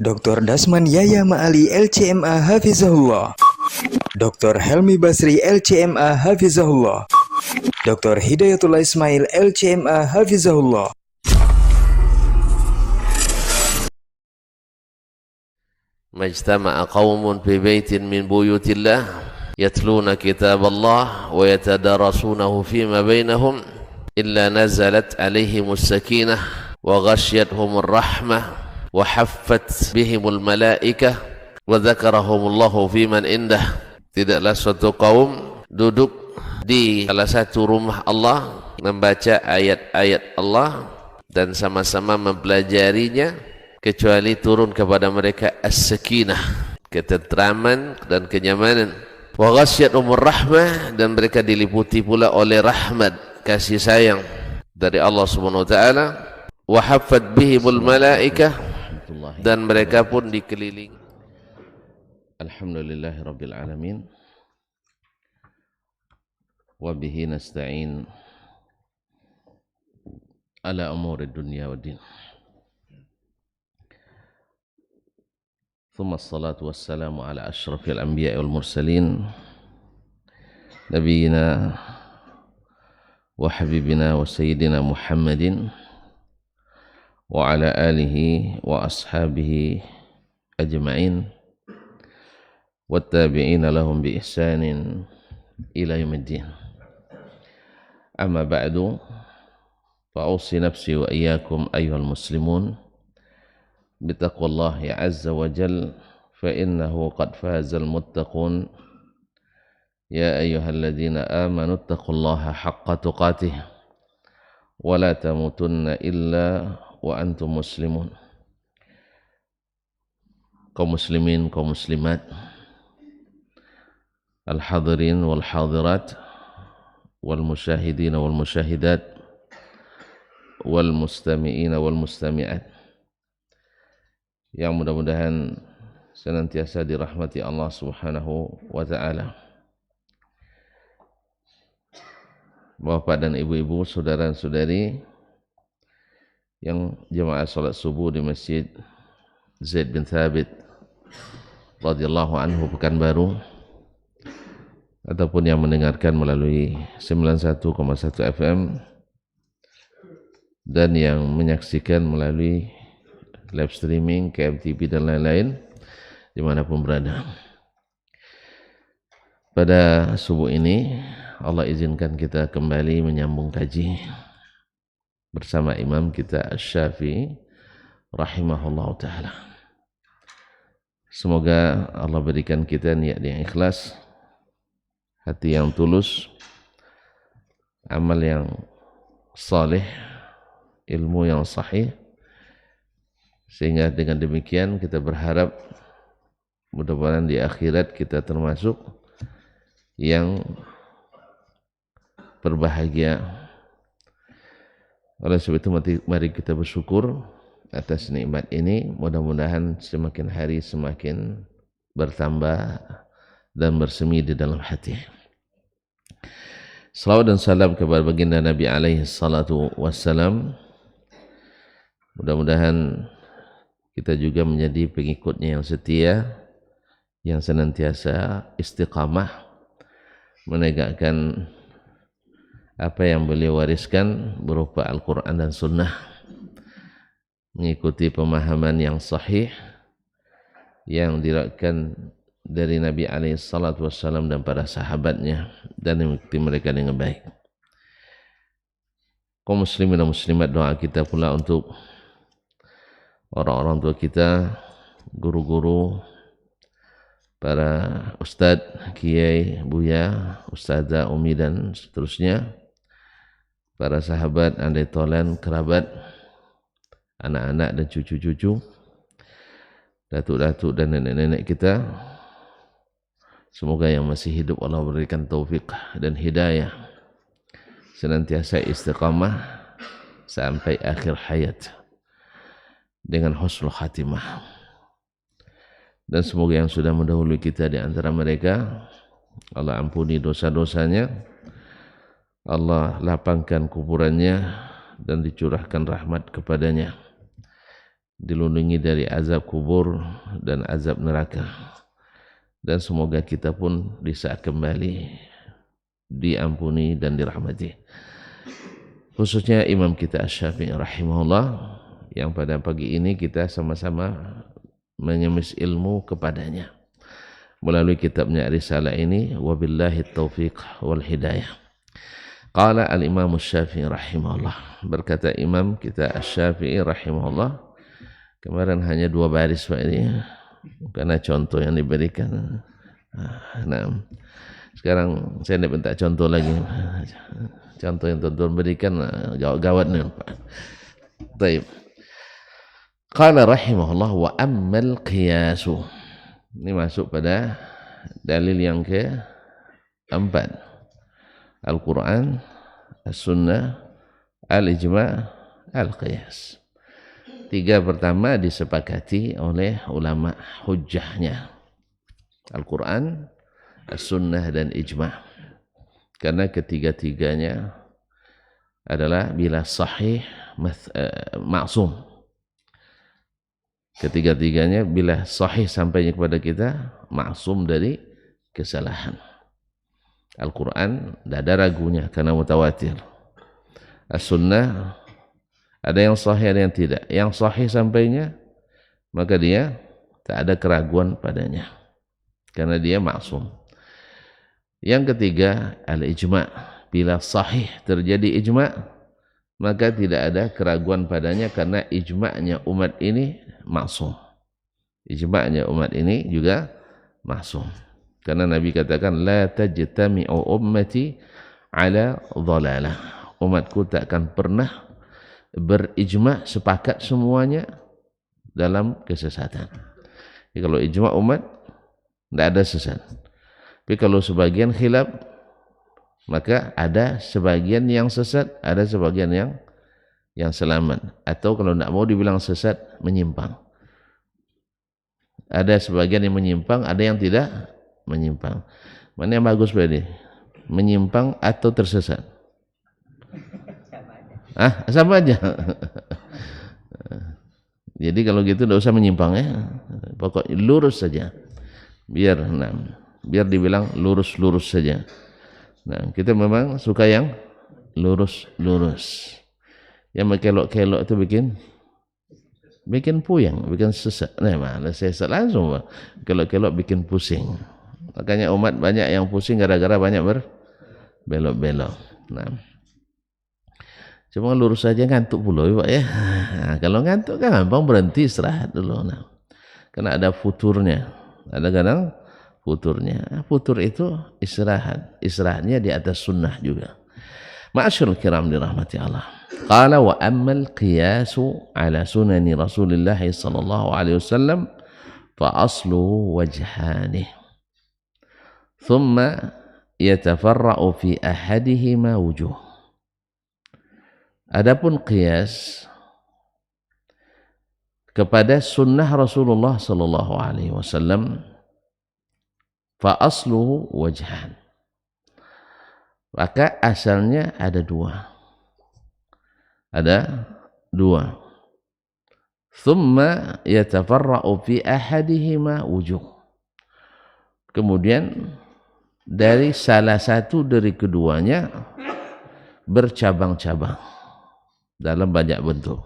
Dr. Dasman Yaya Ma'ali LCMA Hafizahullah, Dr. Helmi Basri LCMA Hafizahullah, Dr. Hidayatullah Ismail LCMA Hafizahullah. Majtama'a qaumun fi baitin min buyutillah yatluna kitab Allah wa yatadarasunahu fima bainahum illa nazalat alaihimus sakinah wa ghasyiyatuhumur rahmah wa haffat bihimul malaikah wa dzakarahumullahu fiman indah. Tidaklah suatu kaum duduk di salah satu rumah Allah membaca ayat-ayat Allah dan sama-sama mempelajarinya kecuali turun kepada mereka as-sakinah, ketentraman dan kenyamanan, wa ghasyiyatuhumur rahmah, dan mereka diliputi pula oleh rahmat, kasih sayang dari Allah Subhanahu wa taala, wa haffat bihimul malaikah, dan mereka pun dikelilingi. Alhamdulillahirabbil alamin wa bihi nasta'in ala umuri dunya waddin. Thumma assalatu wassalamu ala asyrafil anbiya'i wal mursalin nabiyina wa habibina wa sayyidina Muhammadin wa ala alihi wa ashabihi ajma'in wattabi'ina lahum bi ihsanin ila yaumiddin. Amma ba'du, fa'usi nafsi wa iyyakum ayyuhal muslimun bitaqwallahi azza wa jal fa innahu qad fazal muttaqun. Ya ayyuhalladzina amanu taqullaha haqqa tuqatih wa la tamutunna illa wa antum muslimun. Kaum muslimin, kaum muslimat, al-hadirin wal hadirat, wal musyahidin wal musyahidat, wal mustami'in wal mustami'at, yang mudah-mudahan senantiasa dirahmati Allah Subhanahu wa taala. Bapak dan ibu-ibu, saudara-saudari yang jemaah salat subuh di Masjid Zaid bin Thabit radhiyallahu anhu Pekanbaru, ataupun yang mendengarkan melalui 91,1 FM dan yang menyaksikan melalui live streaming, KMTV dan lain-lain dimanapun berada. Pada subuh ini Allah izinkan kita kembali menyambung kaji bersama imam kita Asy-Syafi'i rahimahullah ta'ala. Semoga Allah berikan kita niat yang ikhlas, hati yang tulus, amal yang saleh, ilmu yang sahih, sehingga dengan demikian kita berharap mudah-mudahan di akhirat kita termasuk yang berbahagia. Oleh sebab itu mari kita bersyukur atas nikmat ini. Mudah-mudahan semakin hari semakin bertambah dan bersemi di dalam hati. Salawat dan salam kepada baginda Nabi alaihi salatu wassalam. Mudah-mudahan kita juga menjadi pengikutnya yang setia, yang senantiasa istiqamah menegakkan apa yang beliau wariskan berupa Al-Quran dan Sunnah, mengikuti pemahaman yang sahih yang diriwayatkan dari Nabi alaihi salatu wassalam dan para sahabatnya, dan mengikuti mereka dengan baik. Kaum muslimin dan muslimat, doa kita pula untuk orang-orang tua kita, guru-guru, para ustadz, kiai, buya, ustazah, umi dan seterusnya, para sahabat, andai tolan, kerabat, anak-anak dan cucu-cucu, datuk-datuk dan nenek-nenek kita. Semoga yang masih hidup Allah berikan taufik dan hidayah, senantiasa istiqamah sampai akhir hayat dengan husnul khatimah. Dan semoga yang sudah mendahului kita di antara mereka, Allah ampuni dosa-dosanya, Allah lapangkan kuburannya dan dicurahkan rahmat kepadanya, dilindungi dari azab kubur dan azab neraka. Dan semoga kita pun di saat kembali diampuni dan dirahmati. Khususnya imam kita Asy-Syafi'i rahimahullah, yang pada pagi ini kita sama-sama menyemis ilmu kepadanya melalui kitabnya Risalah ini, wabillahi taufiq wal hidayah. Qala al-Imam Asy-Syafi'i rahimahullah, berkata imam kita Asy-Syafi'i rahimahullah. Kemarin hanya 2 baris Pak ini, karena contoh yang diberikan. Nah, sekarang saya tidak minta contoh lagi. Contoh yang tuan-tuan berikan gawat nih Pak. Baik. Qala rahimahullah wa ammal qiyasu. Ini masuk pada dalil yang keempat. Al-Quran, As-Sunnah, Al-Ijma', Al-Qiyas. 3 pertama disepakati oleh ulama hujjahnya. Al-Quran, As-Sunnah dan Ijma'. Karena ketiga-tiganya adalah bila sahih maksum. Ketiga-tiganya bila sahih sampainya kepada kita maksum dari kesalahan. Al-Quran tidak ada ragunya karena mutawatir. As-Sunnah ada yang sahih, ada yang tidak. Yang sahih sampainya, maka dia tak ada keraguan padanya, karena dia maksum. Yang ketiga, al-ijma'. Bila sahih terjadi ijma', maka tidak ada keraguan padanya, karena ijma'nya umat ini maksum. Ijma'nya umat ini juga maksum. Karena Nabi katakan, la tajtami'u ummati ala dhalalah. Umatku tak akan pernah berijma' sepakat semuanya dalam kesesatan. Jadi kalau ijma' umat tidak ada sesat. Tapi kalau sebagian khilaf, maka ada sebagian yang sesat, ada sebagian yang selamat. Atau kalau tidak mau dibilang sesat, menyimpang. Ada sebagian yang menyimpang, ada yang tidak menyimpang. Mana yang bagus berarti? Menyimpang atau tersesat? Sama aja. Jadi kalau gitu tidak usah menyimpang ya. Pokoknya lurus saja. Biar dibilang lurus-lurus saja. Nah, kita memang suka yang lurus-lurus. Yang kelok-kelok itu bikin puyeng, bikin sesat. Nah, malah sesat langsung. Kelok-kelok bikin pusing. Makanya umat banyak yang pusing gara-gara banyak berbelok-belok. Nah, cuma lurus saja ngantuk pula Pak ya. Nah, kalau ngantuk kan gampang berhenti, istirahat dulu. Nah, karena ada futurnya. Ada kadang futurnya. Futur itu istirahat. Istirahatnya di atas sunnah juga. Ma'asyarul kiram dirahmati Allah. Qala wa ammal qiyasu ala sunani Rasulullah sallallahu alaihi wasallam fa asluhu wajhani. Thumma yatafarra'u fi ahadihima wujuh. Adapun qiyas kepada sunnah Rasulullah sallallahu alaihi wasallam, fa asluhu wajhan. Maka asalnya ada 2. Ada 2. Thumma yatafarra'u fi ahadihima wujuh. Kemudian dari salah satu dari keduanya bercabang-cabang dalam banyak bentuk.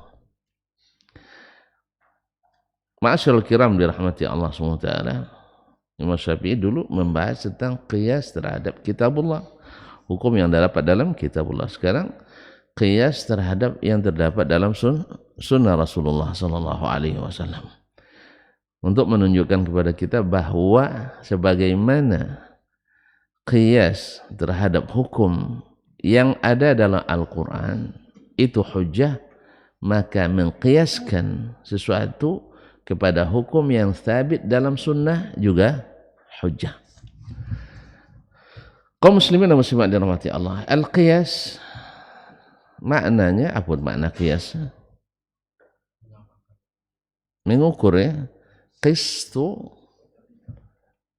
Ma'asyarul kiram dirahmati Allah SWT. Imam Syafi'i dulu membahas tentang qiyas terhadap kitabullah, hukum yang terdapat dalam kitabullah. Sekarang qiyas terhadap yang terdapat dalam sunnah Rasulullah SAW, untuk menunjukkan kepada kita bahwa sebagaimana qiyas terhadap hukum yang ada dalam Al-Quran itu hujjah, maka mengqiyaskan sesuatu kepada hukum yang sabit dalam sunnah juga hujjah. Kaum muslimin dan muslimat dirahmati Allah, al-qiyas maknanya apa? Makna qiyas mengukur ya. Qistu,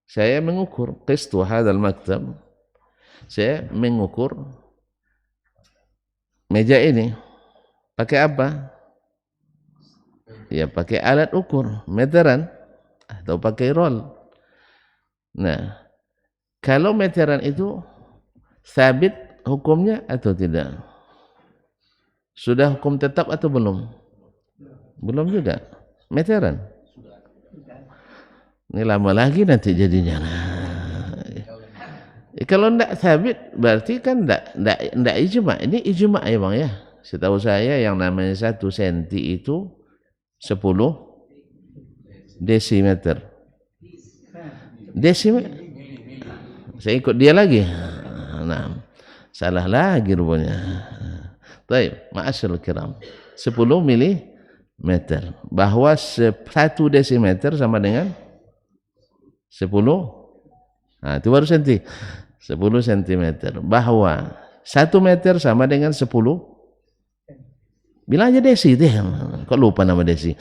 saya mengukur. Qistu hadzal maktab, saya mengukur meja ini pakai apa? Ya pakai alat ukur, meteran atau pakai roll. Nah, kalau meteran itu sabit hukumnya atau tidak? Sudah hukum tetap atau belum? Belum juga. Meteran. Ini lama lagi nanti jadinya. Kalau tidak sabit berarti kan tidak ijma. Ini ijma ya bang ya. Setahu saya yang namanya 1 senti itu 10 desimeter. Desimeter. Saya ikut dia lagi. Nah, salah lagi rupanya. Baik, ma'asyiral kiram. 10 milimeter. Bahwa 1 desimeter sama dengan 10. Nah, itu baru senti. 10 sentimeter. Bahwa 1 meter sama dengan 10. Bilang aja desi deh. Kok lupa nama desi?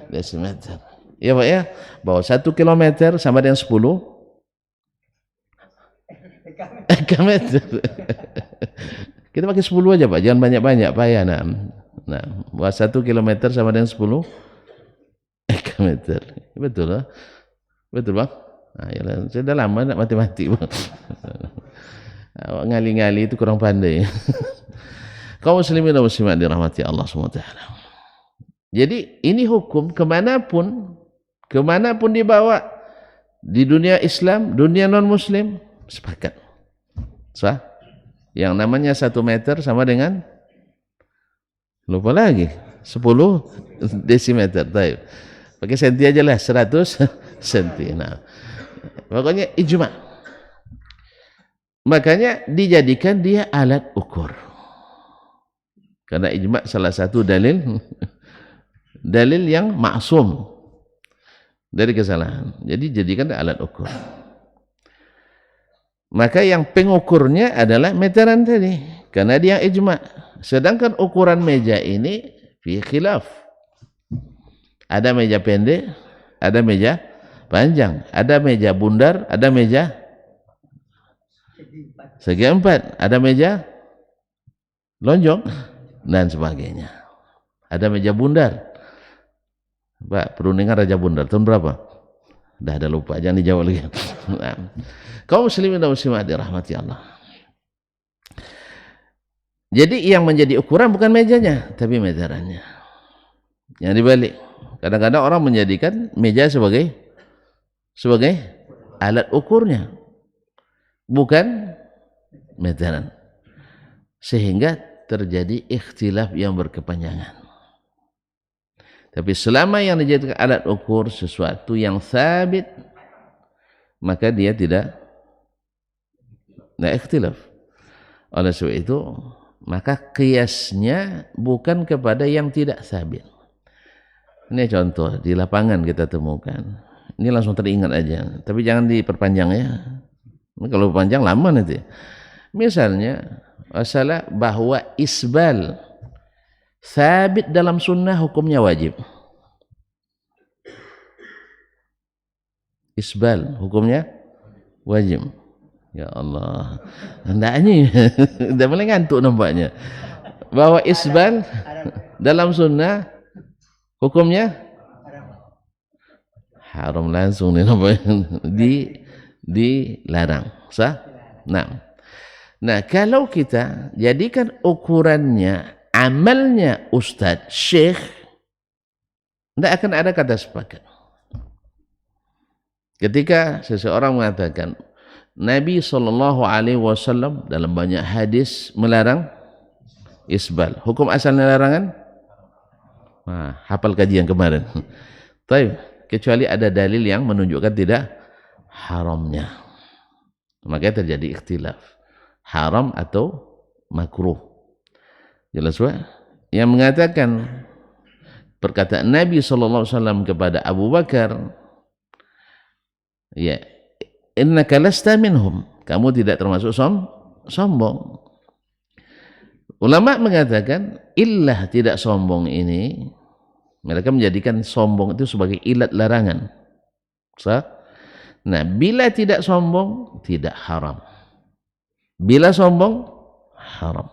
Desimeter. Ya Pak ya. Bahwa 1 kilometer sama dengan 10 meter. Kita pakai 10 aja Pak. Jangan banyak-banyak Pak ya. Nah, bahwa 1 kilometer sama dengan 10 meter. Betul lah. Betul Bang? Nah, yalah. Saya dah lama nak matematik Bang. Ngali-ngali itu kurang pandai. Kaum muslimin dan muslimat dirahmati Allah SWT. Jadi ini hukum kemanapun dibawa di dunia Islam, dunia non muslim sepakat. Sah? Yang namanya 1 meter sama dengan lupa lagi 10 desimeter. Baik. Pakai senti aja lah 100 senti. Nah, pokoknya ijma. Makanya dijadikan dia alat ukur. Karena ijma salah satu dalil yang maksum dari kesalahan. Jadi jadikan alat ukur. Maka yang pengukurnya adalah meteran tadi, karena dia ijma. Sedangkan ukuran meja ini fi khilaf. Ada meja pendek, ada meja panjang, ada meja bundar, ada meja segi 4, ada meja lonjong dan sebagainya. Ada meja bundar. Pak, perundingan Raja Bundar tahun berapa? Dah ada lupa, jangan dijawab lagi. Nah, kaum muslimin dan muslimat dirahmati Allah. Jadi yang menjadi ukuran bukan mejanya, tapi meterannya. Yang dibalik. Kadang-kadang orang menjadikan meja sebagai alat ukurnya, bukan meteran. Sehingga terjadi ikhtilaf yang berkepanjangan. Tapi selama yang dijadikan alat ukur sesuatu yang sabit, maka dia tidak ikhtilaf. Oleh sebab itu, maka kiasnya bukan kepada yang tidak sabit. Ini contoh di lapangan kita temukan. Ini langsung teringat aja, tapi jangan diperpanjang ya. Ini kalau panjang lama nanti. Misalnya, masalah bahwa isbal sabit dalam sunnah hukumnya wajib. Isbal hukumnya wajib. Ya Allah, hendaknya dah mulai ngantuk nampaknya. Bahwa isbal dalam sunnah hukumnya haram langsung nih nampaknya. Dilarang. Sah? Nah, kalau kita jadikan ukurannya amalnya ustadz, syekh, tidak akan ada kata sepakat. Ketika seseorang mengatakan Nabi SAW dalam banyak hadis melarang isbal, hukum asalnya larangan, hafal kajian kemarin. Tapi kecuali ada dalil yang menunjukkan tidak haramnya, maka terjadi ikhtilaf haram atau makruh. Jelas Pak? Yang mengatakan perkataan Nabi SAW kepada Abu Bakar, ya, innaka lasta minhum, kamu tidak termasuk sombong. Ulama mengatakan illah tidak sombong ini, mereka menjadikan sombong itu sebagai ilat larangan. Nah, bila tidak sombong tidak haram, bila sombong haram.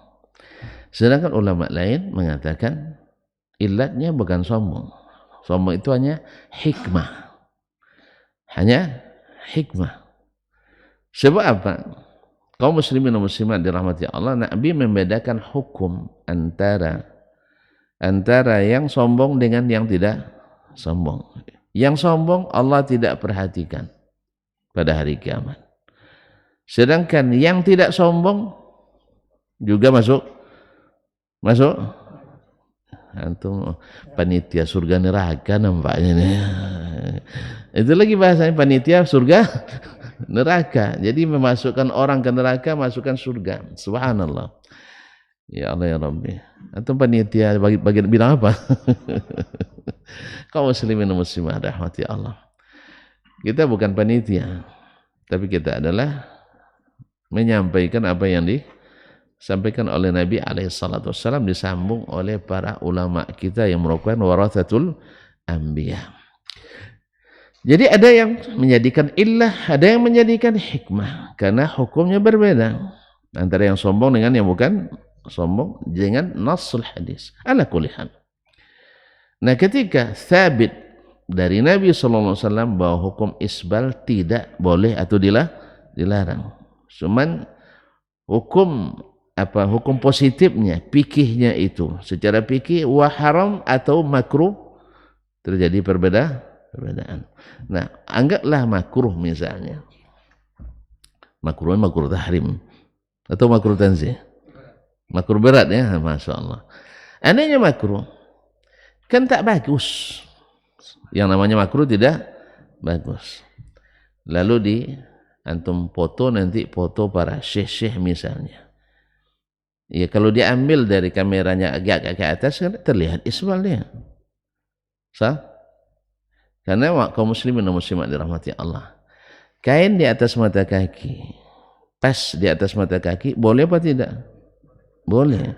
Sedangkan ulama lain mengatakan Ilatnya bukan sombong. Sombong itu hanya hikmah. Hanya hikmah. Sebab apa? Kaum muslimin dan muslimat dirahmati Allah, Nabi membedakan hukum antara yang sombong dengan yang tidak sombong. Yang sombong Allah tidak perhatikan pada hari kiamat. Sedangkan yang tidak sombong juga masuk antum panitia surga neraka nampaknya nih. Itu lagi bahasanya panitia surga neraka. Jadi memasukkan orang ke neraka, masukkan surga. Subhanallah. Ya Allah ya Rabbi. Antum panitia bagian bilang apa? Kaum muslimin dan muslimah rahmati Allah. Kita bukan panitia, tapi kita adalah menyampaikan apa yang disampaikan oleh Nabi SAW, disambung oleh para ulama kita yang merupakan warathatul anbiya. Jadi ada yang menjadikan illah, ada yang menjadikan hikmah, karena hukumnya berbeda antara yang sombong dengan yang bukan sombong dengan nassul hadis. Ala kulli hal. Nah, ketika sabit dari Nabi SAW bahwa hukum isbal tidak boleh atau dilarang. Cuman hukum positifnya, fikihnya itu secara fikih wa haram atau makruh terjadi perbedaan. Nah, anggaplah makruh misalnya. Makruh tahrim atau makruh tanzih. Makruh berat ya, Masya Allah. Anehnya makruh kan tak bagus. Yang namanya makruh tidak bagus. Lalu antum foto nanti foto para syekh-syekh misalnya. Ya kalau diambil dari kameranya agak ke atas kan terlihat isbalnya. Sah? Karena kaum muslimin dan muslimat dirahmati Allah. Kain di atas mata kaki, pas di atas mata kaki, boleh apa tidak? Boleh.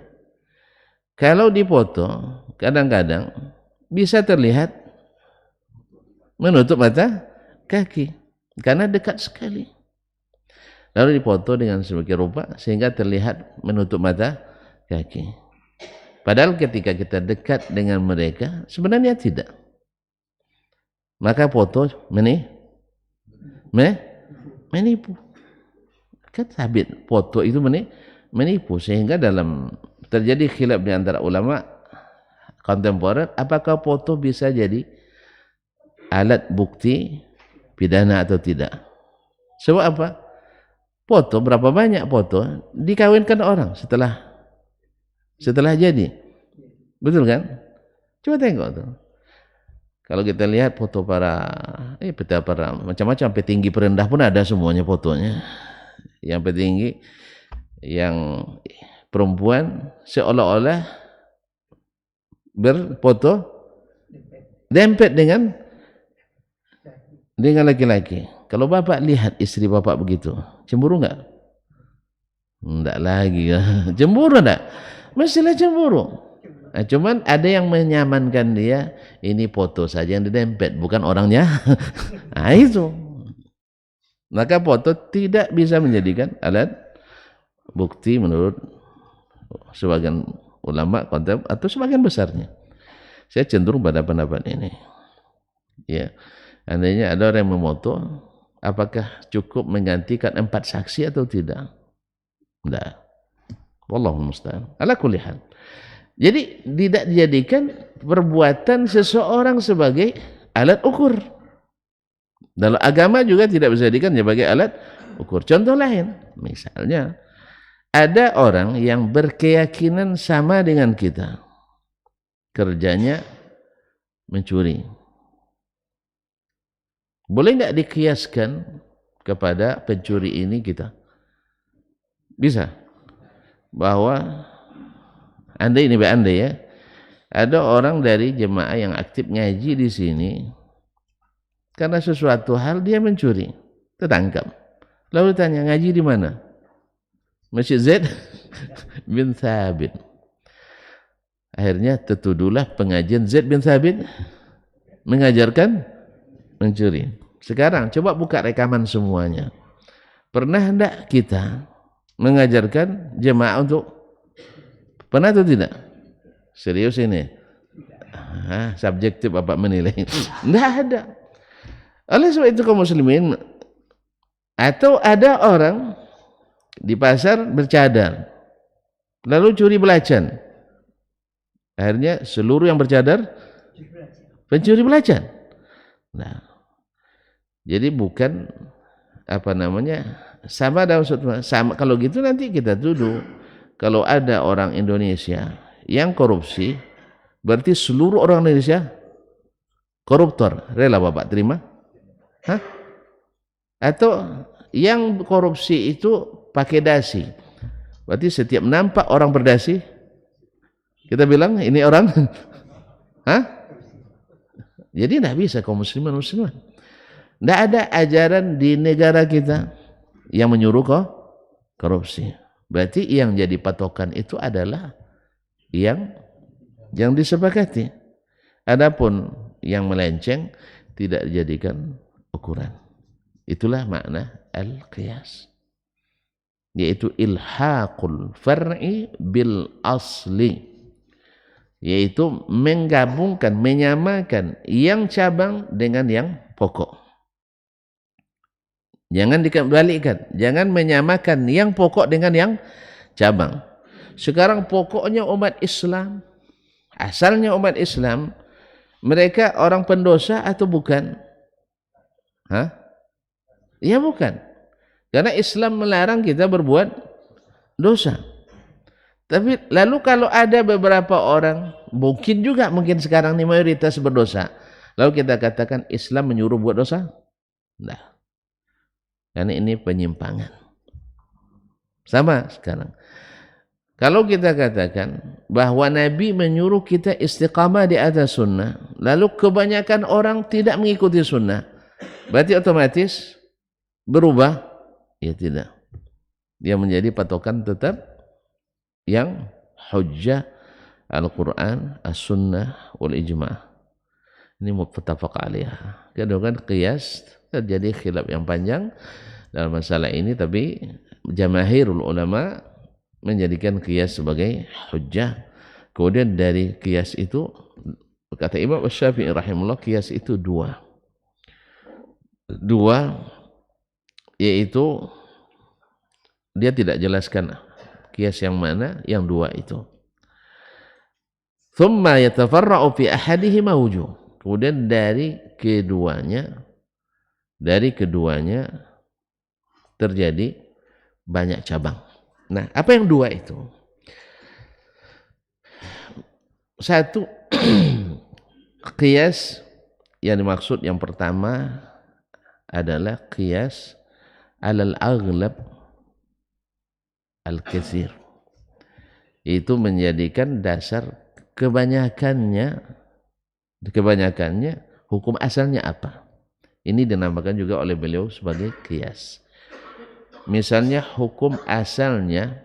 Kalau dipoto kadang-kadang bisa terlihat menutup mata kaki karena dekat sekali. Lalu dipoto dengan sebagai rupa sehingga terlihat menutup mata kaki. Padahal ketika kita dekat dengan mereka sebenarnya tidak. Maka foto menipu. Kan sabit foto itu menipu sehingga dalam terjadi khilaf di antara ulama kontemporer apakah foto bisa jadi alat bukti pidana atau tidak. Sebab apa? Foto berapa banyak foto dikawinkan orang setelah jadi. Betul kan? Coba tengok tuh. Kalau kita lihat foto para macam-macam petinggi perendah pun ada semuanya fotonya. Yang petinggi, yang perempuan seolah-olah berfoto dempet dengan laki-laki. Kalau bapak lihat istri bapak begitu, cemburu enggak? Enggak lagi. Cemburu enggak? Mestilah cemburu. Nah, cuman ada yang menyamankan dia, ini foto saja yang didempet, bukan orangnya. Nah, itu. Maka foto tidak bisa menjadikan alat bukti menurut sebagian ulama kontep atau sebagian besarnya. Saya cenderung pada pendapat ini. Ya. Andainya ada orang yang memoto, apakah cukup menggantikan 4 saksi atau tidak? Tidak. Wallahu musta'an. Ala kulli hal. Jadi tidak dijadikan perbuatan seseorang sebagai alat ukur. Dalam agama juga tidak bisa dijadikan sebagai alat ukur. Contoh lain, misalnya ada orang yang berkeyakinan sama dengan kita. Kerjanya mencuri. Boleh enggak dikiaskan kepada pencuri ini kita? Bisa. Bahwa andai ya, ada orang dari jemaah yang aktif ngaji di sini, karena sesuatu hal dia mencuri, tertangkap. Lalu tanya, ngaji di mana? Masjid Zaid bin Thabit. Akhirnya tertuduhlah pengajian Zaid bin Thabit mengajarkan mencuri. Sekarang coba buka rekaman semuanya. Pernah hendak kita mengajarkan jemaah untuk pernah atau tidak? Serius ini? Subjektif Bapak menilai. Tidak ada. Oleh sebab itu kaum muslimin, atau ada orang di pasar bercadar lalu curi belacan, akhirnya seluruh yang bercadar pencuri belacan. Nah, jadi bukan sama dalam sama. Kalau gitu nanti kita tuduh kalau ada orang Indonesia yang korupsi, berarti seluruh orang Indonesia koruptor. Rela Bapak terima? Atau yang korupsi itu pakai dasi, berarti setiap nampak orang berdasi kita bilang ini orang Jadi tidak bisa kaum muslimin muslimat. Tidak ada ajaran di negara kita yang menyuruh korupsi. Berarti yang jadi patokan itu adalah yang disepakati. Adapun yang melenceng tidak dijadikan ukuran. Itulah makna al-qiyas, yaitu ilhaqul far'i bil asli, yaitu menggabungkan, menyamakan yang cabang dengan yang pokok. Jangan dikembalikan, jangan menyamakan yang pokok dengan yang cabang. Sekarang pokoknya umat Islam, asalnya umat Islam, mereka orang pendosa atau bukan? Ya bukan. Karena Islam melarang kita berbuat dosa. Tapi lalu kalau ada beberapa orang, mungkin sekarang ini mayoritas berdosa, lalu kita katakan Islam menyuruh buat dosa? Nah, karena ini penyimpangan. Sama sekarang. Kalau kita katakan bahwa Nabi menyuruh kita istiqamah di atas sunnah, lalu kebanyakan orang tidak mengikuti sunnah, berarti otomatis berubah? Ya tidak. Dia menjadi patokan tetap yang hujjah Al-Quran, As-Sunnah, Wal-Ijma'. Ini muttafaq alaiha. Kadang-kadang qiyas terjadi khilaf yang panjang dalam masalah ini, tapi jamaahirul ulama menjadikan qiyas sebagai hujjah. Kemudian dari qiyas itu, kata Imam Syafi'i rahimahullah, qiyas itu dua, yaitu dia tidak jelaskan qiyas yang mana, yang dua itu. Thumma yatafarra'u fi ahadihima wujuh. Kemudian dari keduanya terjadi banyak cabang. Nah, apa yang dua itu? Satu, qiyas yang dimaksud yang pertama adalah qiyas alal aghlab al-katsir. Itu menjadikan dasar kebanyakannya hukum asalnya apa. Ini dinamakan juga oleh beliau sebagai qiyas. Misalnya hukum asalnya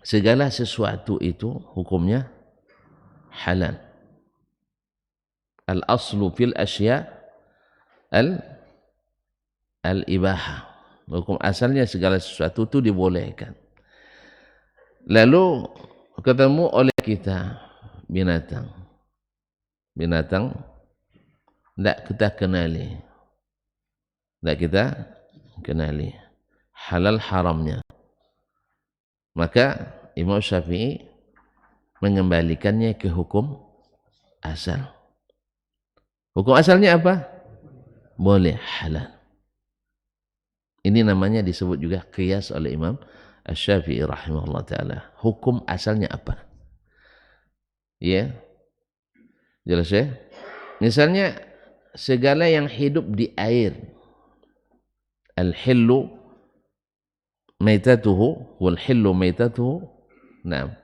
segala sesuatu itu hukumnya halal. Al-aslu fil asya al-ibaha. Hukum asalnya segala sesuatu itu dibolehkan. Lalu ketemu oleh kita binatang tidak kita kenali halal haramnya, maka Imam Syafi'i mengembalikannya ke hukum asal. Hukum asalnya apa? Boleh, halal. Ini namanya disebut juga qiyas oleh Imam Asy-Syafi'i rahimahullah ta'ala. Hukum asalnya apa? Ya, jelas ya? Misalnya segala yang hidup di air, al-hillu maitatuhu wal-hillu maitatuhu, nah,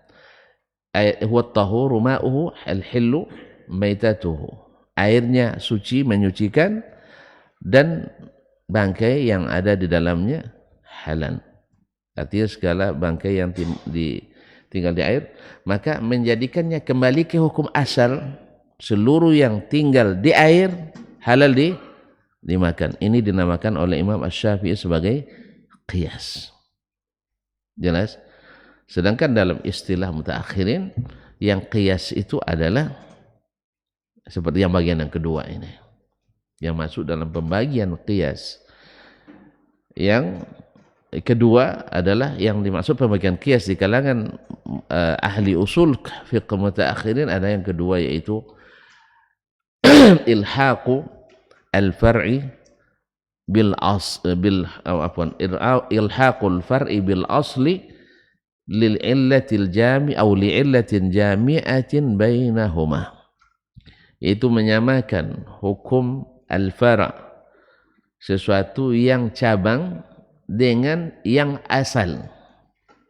huwa at-tahuru ma'uhu al-hillu maitatuhu. Airnya suci, menyucikan, dan bangkai yang ada di dalamnya halal. Artinya segala bangkai yang tinggal di air, maka menjadikannya kembali ke hukum asal. Seluruh yang tinggal di air halal dimakan. Ini dinamakan oleh Imam Asy-Syafi'i sebagai qiyas. Jelas? Sedangkan dalam istilah mutaakhirin, yang qiyas itu adalah seperti yang bagian yang kedua ini, yang masuk dalam pembagian qiyas. Yang kedua adalah yang dimaksud pembagian qiyas di kalangan ahli usul fiqh mutaakhirin, ada yang kedua, yaitu ilhaqu al-far'i ilhaqul far'i bil asli lil illatil jami' atau li illatin jami'atin bainahuma, itu menyamakan hukum al-far', sesuatu yang cabang, dengan yang asal,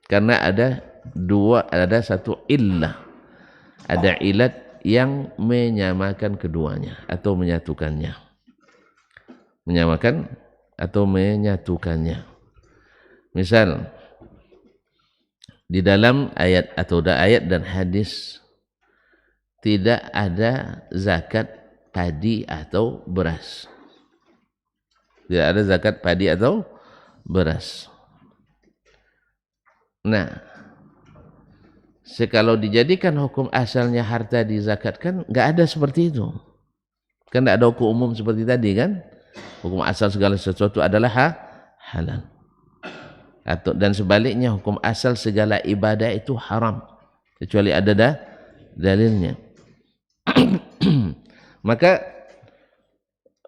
karena ada satu illah, ada ilat yang menyamakan keduanya atau menyatukannya. Misal di dalam ayat dan hadis tidak ada zakat padi atau beras. Tidak ada zakat padi atau beras. Nah, kalau dijadikan hukum asalnya harta dizakatkan, nggak ada seperti itu. Kan nggak ada hukum umum seperti tadi kan? Hukum asal segala sesuatu adalah halal. Dan sebaliknya, hukum asal segala ibadah itu haram, kecuali ada dalilnya. Maka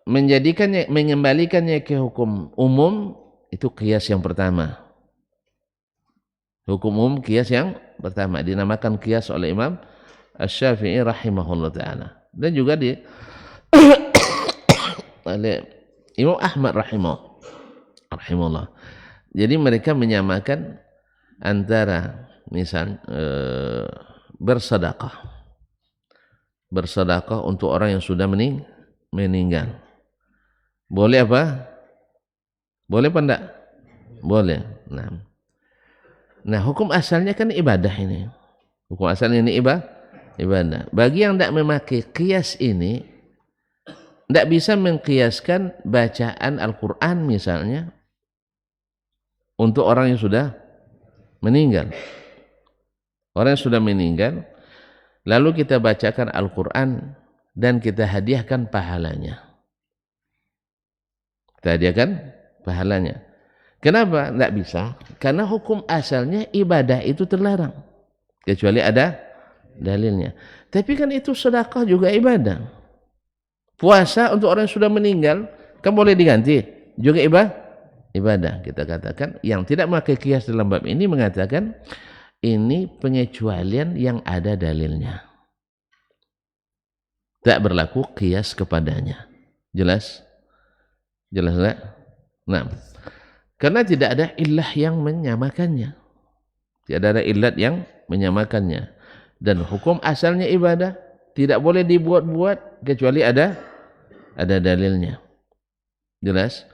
mengembalikannya ke hukum umum itu qiyas yang pertama. Hukum umum qiyas yang pertama dinamakan qiyas oleh Imam Asy-Syafi'i rahimahullah ta'ala, dan juga oleh Imam Ahmad rahimahullah. Jadi mereka menyamakan antara misal bersedekah untuk orang yang sudah meninggal. Boleh apa? Boleh apa enggak? Boleh. Nah, hukum asalnya kan ibadah ini. Hukum asalnya ini ibadah. Bagi yang tidak memakai qiyas ini, tidak bisa mengqiyaskan bacaan Al-Quran misalnya untuk orang yang sudah meninggal. Orang yang sudah meninggal, lalu kita bacakan Al-Quran dan kita hadiahkan pahalanya. Kenapa? Tidak bisa. Karena hukum asalnya ibadah itu terlarang, kecuali ada dalilnya. Tapi kan itu sedekah juga ibadah. Puasa untuk orang yang sudah meninggal kan boleh diganti, juga ibadah. Kita katakan yang tidak memakai qiyas dalam bab ini mengatakan ini pengecualian yang ada dalilnya, tak berlaku qiyas kepadanya. Jelas tak? Nah, karena tidak ada illah yang menyamakannya. Tidak ada illat yang menyamakannya. Dan hukum asalnya ibadah tidak boleh dibuat-buat kecuali ada dalilnya. Jelas?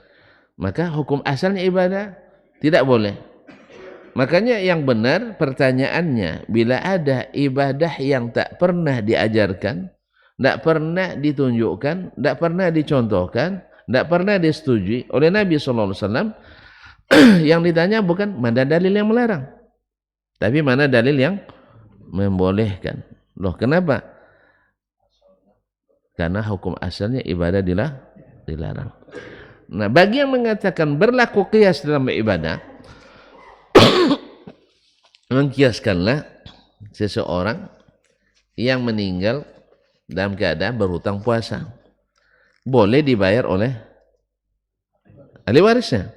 Maka hukum asalnya ibadah tidak boleh. Makanya yang benar pertanyaannya, bila ada ibadah yang tak pernah diajarkan, tak pernah ditunjukkan, tak pernah dicontohkan, tak pernah disetujui oleh Nabi SAW, yang ditanya bukan mana dalil yang melarang, tapi mana dalil yang membolehkan. Loh, kenapa? Karena hukum asalnya ibadah dilarang. Nah, bagi yang mengatakan berlaku qiyas dalam ibadah, mengkiaskanlah seseorang yang meninggal dalam keadaan berhutang puasa, boleh dibayar oleh ahli warisnya,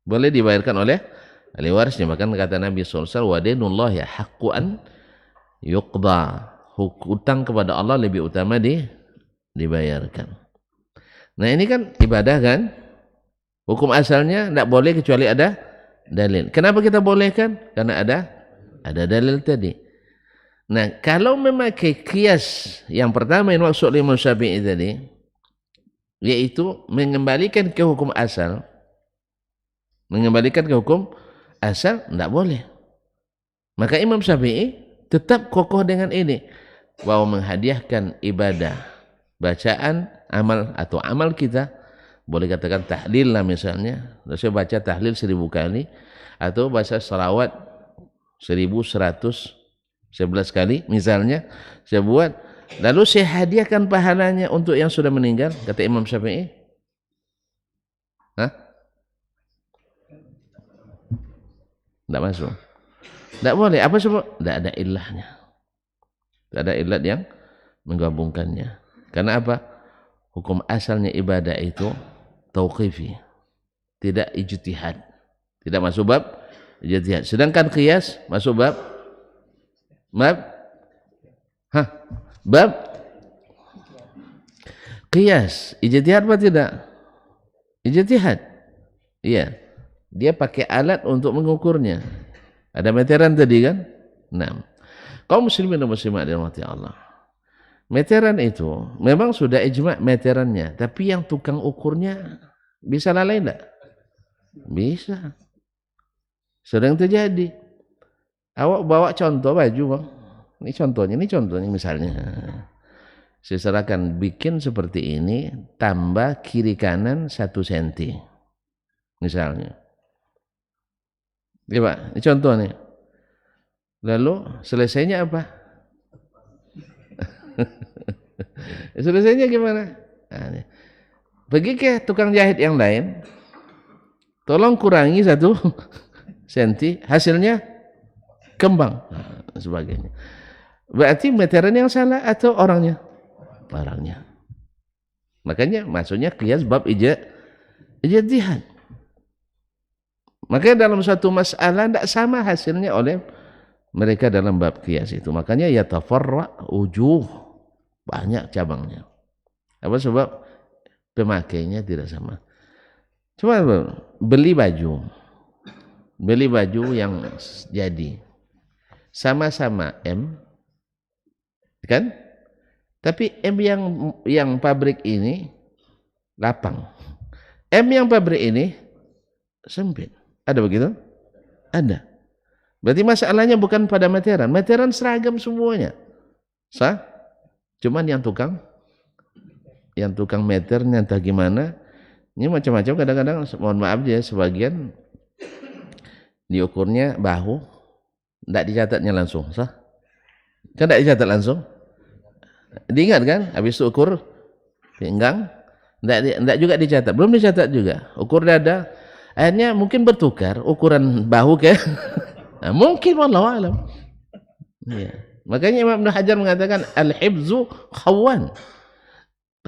boleh dibayarkan oleh ahli warisnya. Bahkan kata Nabi SAW, wa dinullahi haqqu an yuqda, hutang kepada Allah lebih utama dibayarkan. Nah, ini kan ibadah kan, hukum asalnya tidak boleh kecuali ada dalil. Kenapa kita bolehkan? Karena ada dalil tadi. Nah, kalau memakai qiyas yang pertama yang maksud Imam Syafi'i tadi, yaitu mengembalikan ke hukum asal, tidak boleh. Maka Imam Syafi'i tetap kokoh dengan ini, bahwa menghadiahkan ibadah, bacaan, amal atau amal kita, boleh katakan tahlil lah misalnya, saya baca tahlil 1000 kali, atau baca salawat 1111 kali misalnya saya buat, lalu saya hadiahkan pahalanya untuk yang sudah meninggal, kata Imam Syafi'i. Hah? Tidak masuk. Tidak boleh. Apa sebab? Tidak ada ilahnya. Tidak ada ilat yang menggabungkannya. Karena apa? Hukum asalnya ibadah itu tauqifi, tidak ijtihad, tidak masuk bab ijtihad. Sedangkan qiyas masuk bab bab qiyas. Ijtihad apa tidak? Ijtihad. Iya. Dia pakai alat untuk mengukurnya. Ada meteran tadi kan? Nah, kaum muslimin dan muslimat dirahmati Allah. Meteran itu memang sudah ijma' meterannya, tapi yang tukang ukurnya bisa lalai enggak? Bisa. Sering terjadi. Awak bawa contoh baju, Bang. Ini contohnya misalnya. Saya serahkan bikin seperti ini, tambah kiri kanan 1 senti. Misalnya. Ya Pak, ini contoh nih. Lalu selesainya apa? Selesainya gimana? Nah, pergi ke tukang jahit yang lain, tolong kurangi 1 senti, hasilnya kembang, nah, sebagainya. Berarti meteran yang salah atau orangnya? Orangnya. Makanya maksudnya qiyas bab ijtihad. Makanya dalam suatu masalah tidak sama hasilnya oleh mereka dalam bab qiyas itu. Makanya yatafarra' ujuh, banyak cabangnya. Apa sebab? Pemakainya tidak sama. Coba beli baju yang jadi sama-sama M, kan? Tapi M yang pabrik ini lapang, M yang pabrik ini sempit. Ada begitu? Ada. Berarti masalahnya bukan pada meteran. Meteran seragam semuanya. Sah? Cuman yang tukang meternya entah gimana. Ini macam-macam, kadang-kadang mohon maaf ya, sebagian diukurnya bahu, tidak dicatatnya langsung. Sah? Kan tidak dicatat langsung. Diingat kan? Habis itu ukur pinggang, tidak juga dicatat. Belum dicatat juga. Ukur dada. Akhirnya mungkin bertukar ukuran bahu ke nah, mungkin wallahu alam. Ya. Makanya Imam Ibnu Hajar mengatakan al-hifzu khawan.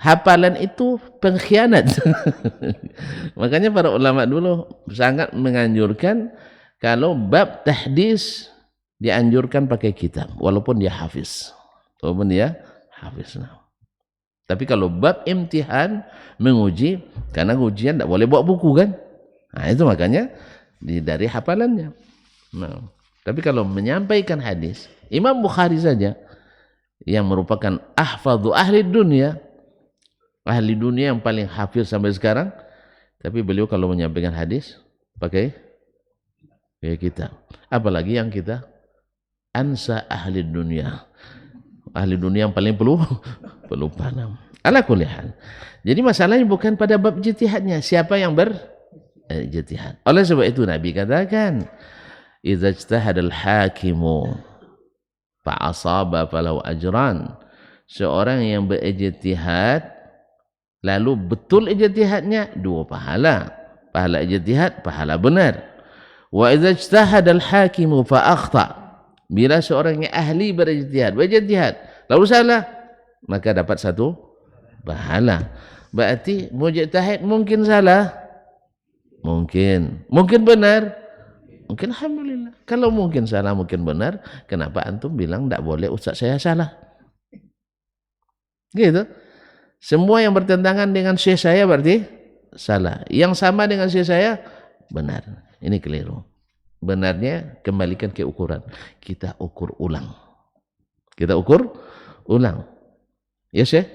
Hafalan itu pengkhianat. Makanya para ulama dulu sangat menganjurkan kalau bab tahdis dianjurkan pakai kitab walaupun dia hafiz. Nah. Tapi kalau bab imtihan menguji, karena ujian tidak boleh bawa buku kan? Nah itu makanya dari hafalannya. Nah, tapi kalau menyampaikan hadis, Imam Bukhari saja yang merupakan ahfadhu ahli dunia yang paling hafiz sampai sekarang, tapi beliau kalau menyampaikan hadis pakai kitab. Apalagi yang kita ansa ahli dunia yang paling pelupa. Ala kulli hal. Jadi masalahnya bukan pada bab ijtihadnya, siapa yang ijtihad. Oleh sebab itu Nabi katakan, idza ijtahadal hakimu fa asaba falahu ajran. Seorang yang berijtihad lalu betul ijtihadnya 2 pahala. Pahala ijtihad, pahala benar. Wa idza ijtahadal hakimu fa akhta. Bila seorang yang ahli berijtihad lalu salah, maka dapat 1 pahala. Berarti mujtahid mungkin salah, mungkin benar, mungkin alhamdulillah. Kalau mungkin salah mungkin benar, kenapa antum bilang tidak boleh ustaz saya salah? Gitu. Semua yang bertentangan dengan syekh saya berarti salah, yang sama dengan syekh saya benar. Ini keliru. Benarnya kembalikan ke ukuran, kita ukur ulang. Ya syekh,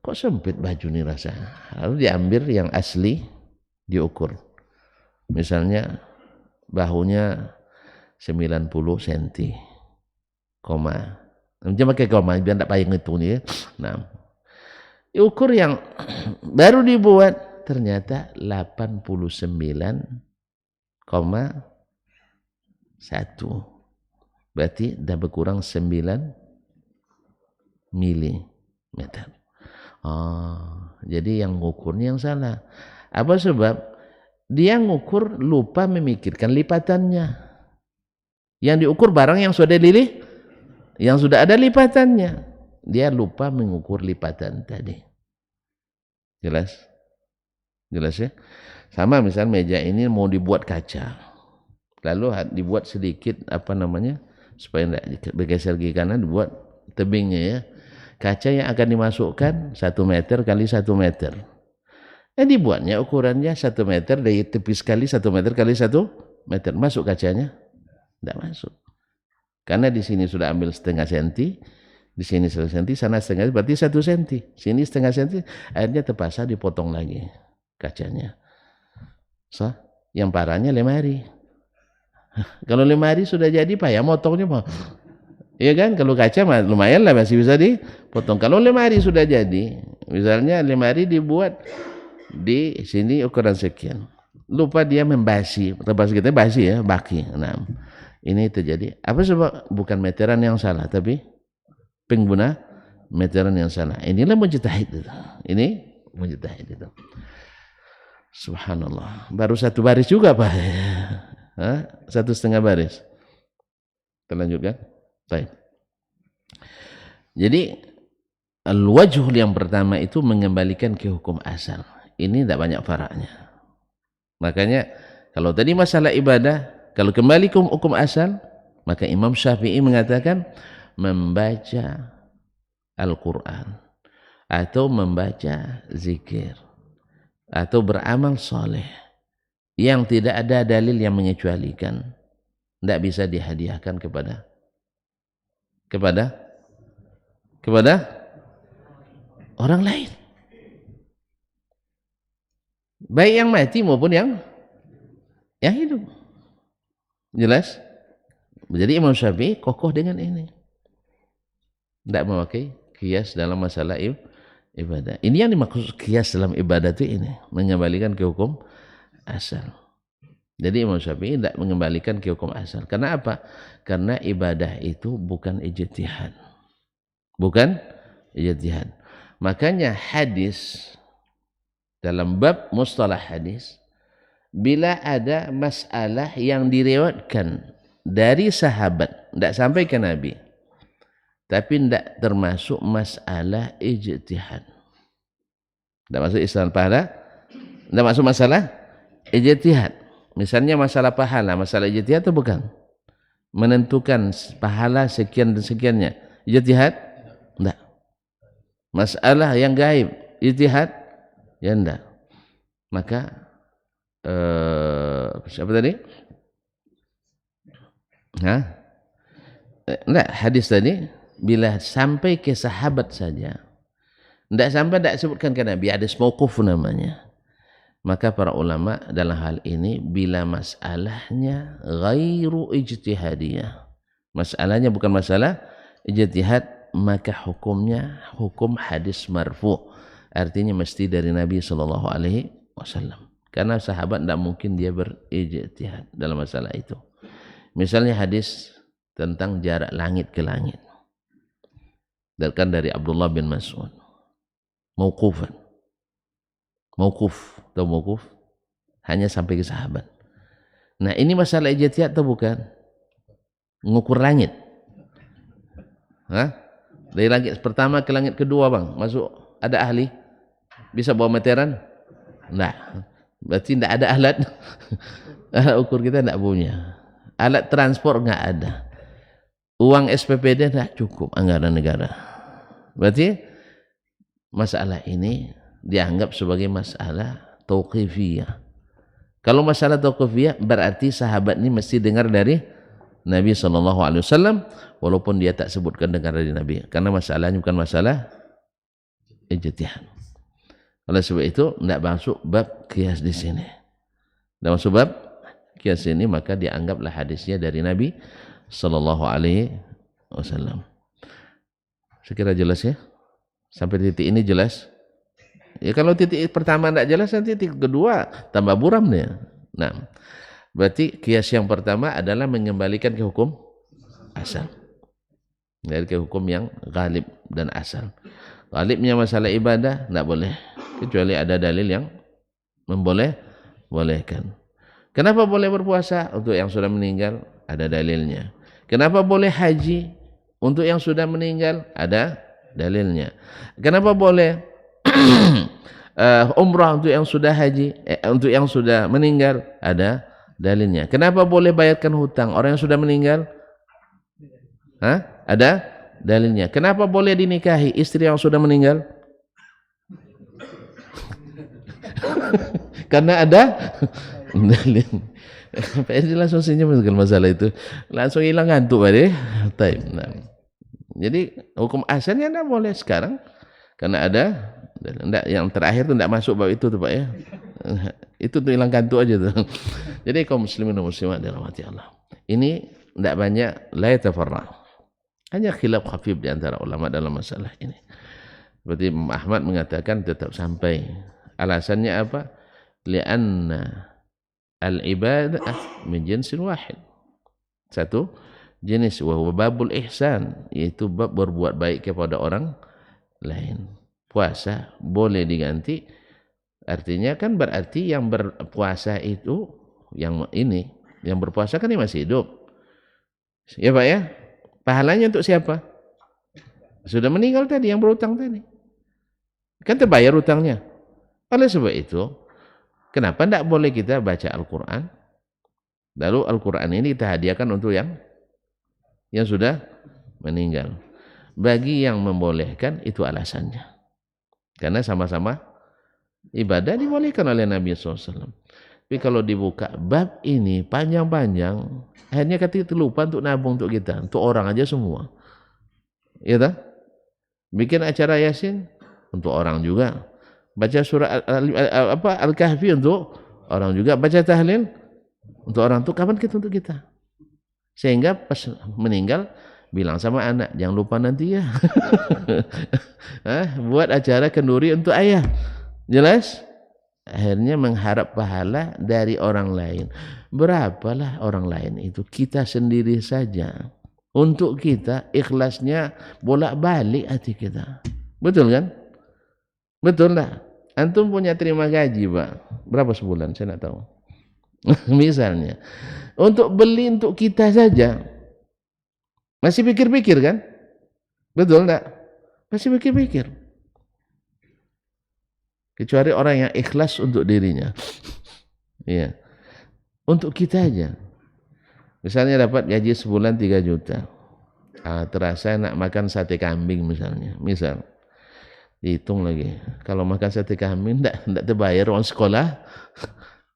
kok sempit baju ini rasa, lalu diambil yang asli diukur. Misalnya bahunya 90 cm, jangan pakai koma biar tidak payah ngitung ya. Nah, ukur yang baru dibuat ternyata 89,1. Berarti dah berkurang 9 milimeter. Jadi yang ngukurnya yang salah. Apa sebab? Dia ngukur lupa memikirkan lipatannya. Yang diukur barang yang sudah yang sudah ada lipatannya. Dia lupa mengukur lipatan tadi. Jelas? Jelas ya? Sama misal meja ini mau dibuat kaca. Lalu dibuat sedikit supaya tidak bergeser ke kanan, dibuat tebingnya ya. Kaca yang akan dimasukkan 1 meter kali 1 meter. Dibuatnya ukurannya 1 meter dari tepi sekali 1 meter kali 1 meter. Masuk kacanya? Tidak masuk. Karena di sini sudah ambil setengah senti, di sini 1 senti, sana setengah, berarti 1 senti. Sini setengah senti, akhirnya terpaksa dipotong lagi kacanya. So, yang parahnya lemari. Kalau lemari sudah jadi payah motongnya mah. Iya kan? Kalau kaca lumayan lah masih bisa dipotong. Kalau lemari sudah jadi, misalnya lemari dibuat di sini ukuran sekian. Lupa dia membasi, bahasa kita basi ya, baki. Nah, ini terjadi. Apa sebab? Bukan meteran yang salah, tapi pengguna meteran yang salah. Inilah mujtahid itu. Ini mujtahid itu. Subhanallah. Baru 1 baris juga Pak. 1,5 baris. Kita lanjutkan. Baik. Jadi al-wajh yang pertama itu mengembalikan ke hukum asal. Ini tidak banyak faraknya. Makanya kalau tadi masalah ibadah, kalau kembali ke hukum asal, maka Imam Syafi'i mengatakan membaca Al-Quran atau membaca zikir atau beramal soleh yang tidak ada dalil yang mengecualikan, tidak bisa dihadiahkan kepada orang lain, baik yang mati maupun yang hidup. Jelas? Jadi Imam Syafi'i kokoh dengan ini, tidak memakai qiyas dalam masalah ibadah. Ini yang dimaksud qiyas dalam ibadah itu, ini mengembalikan ke hukum asal. Jadi Imam Syafi'i tidak mengembalikan ke hukum asal. Karena apa? Karena ibadah itu bukan ijtihad. Bukan ijtihad. Makanya hadis, dalam bab mustalah hadis, bila ada masalah yang diriwayatkan dari sahabat, tidak sampai ke Nabi, tapi tidak termasuk masalah ijtihad. Tidak masuk istilah pahala, tidak masuk masalah ijtihad. Misalnya masalah pahala, masalah ijtihad atau bukan? Menentukan pahala sekian dan sekiannya, ijtihad? Tidak. Masalah yang gaib, ijtihad? Ya tidak. Maka siapa tadi? Tidak, hadis tadi bila sampai ke sahabat saja, tidak sampai, tidak sebutkan ke Nabi, hadis mauquf namanya. Maka para ulama dalam hal ini, bila masalahnya ghairu ijtihadiyah, masalahnya bukan masalah ijtihad, maka hukumnya hukum hadis marfu', artinya mesti dari Nabi SAW. Karena sahabat tidak mungkin dia berijtihad dalam masalah itu. Misalnya hadis tentang jarak langit ke langit, dari Abdullah bin Mas'ud, mauqufan. Mauquf atau mauquf hanya sampai ke sahabat. Nah, ini masalah ijtihad atau bukan? Mengukur langit. Dari langit pertama ke langit kedua, Bang, masuk ada ahli bisa bawa meteran? Nah, berarti tidak ada alat. Alat ukur kita tidak punya. Alat transport enggak ada. Uang SPPD tidak cukup anggaran negara. Berarti masalah ini dianggap sebagai masalah tauqifiyah. Kalau masalah tauqifiyah berarti sahabat ini mesti dengar dari Nabi SAW, walaupun dia tak sebutkan dengar dari Nabi, karena masalahnya bukan masalah ijtihad. Oleh sebab itu tidak masuk bab qiyas di sini. Tidak masuk bab qiyas ini, maka dianggaplah hadisnya dari Nabi SAW. Sekira jelas ya? Sampai titik ini jelas? Ya, kalau titik pertama tidak jelas, nanti titik kedua tambah buram dia. Nah, berarti qiyas yang pertama adalah mengembalikan ke hukum asal. Dari hukum yang ghalib dan asal. Ghalibnya masalah ibadah tidak boleh, kecuali ada dalil yang membolehkan. Kenapa boleh berpuasa? Untuk yang sudah meninggal ada dalilnya. Kenapa boleh haji? Untuk yang sudah meninggal ada dalilnya. Kenapa boleh umrah untuk yang sudah haji, untuk yang sudah meninggal ada dalilnya. Kenapa boleh bayarkan hutang orang yang sudah meninggal? Ada dalilnya. Kenapa boleh dinikahi istri yang sudah meninggal? Karena ada dalil. PSG langsung senyum dengan masalah itu, langsung hilang ngantuk pada time. Jadi hukum asalnya tidak boleh sekarang karena ada. Yang terakhir itu tidak masuk bab itu tuh Pak ya. Itu tuh hilang kantuk aja tuh. Jadi kaum muslimin dan muslimat dirahmati Allah. Ini tidak banyak la yatafarraq. Hanya khilaf khafif di antara ulama dalam masalah ini. Seperti Imam Ahmad mengatakan tetap sampai. Alasannya apa? Li'anna al-ibadah min jinsin wahid. Satu jenis wa huwa babul ihsan, yaitu bab berbuat baik kepada orang lain. Puasa boleh diganti, artinya kan berarti yang berpuasa itu yang berpuasa kan masih hidup ya Pak ya. Pahalanya untuk siapa? Sudah meninggal tadi, yang berutang tadi kan terbayar utangnya. Oleh sebab itu kenapa tidak boleh kita baca Al-Quran, lalu Al-Quran ini kita hadiahkan untuk yang sudah meninggal? Bagi yang membolehkan itu alasannya, karena sama-sama ibadah dibolehkan oleh Nabi SAW. Tapi kalau dibuka bab ini panjang-panjang, akhirnya kita lupa untuk nabung untuk kita, untuk orang aja semua. Ya tak? Bikin acara Yasin untuk orang juga. Baca surah Al-Kahfi untuk orang juga. Baca tahlil untuk orang. Untuk kapan kita untuk kita? Sehingga pas meninggal bilang sama anak, jangan lupa nanti ya. Buat acara kenduri untuk ayah. Jelas? Akhirnya mengharap pahala dari orang lain. Berapalah orang lain itu? Kita sendiri saja. Untuk kita ikhlasnya bolak-balik hati kita. Betul kan? Betul lah. Antum punya terima gaji Pak, berapa sebulan? Saya tidak tahu. Misalnya untuk beli untuk kita saja masih pikir-pikir kan? Betul enggak? Masih pikir-pikir. Kecuali orang yang ikhlas untuk dirinya. Iya. Untuk kita aja. Misalnya dapat gaji sebulan 3 juta. Terasa nak makan sate kambing misalnya. Misal. Dihitung lagi. Kalau makan sate kambing enggak terbayar uang sekolah.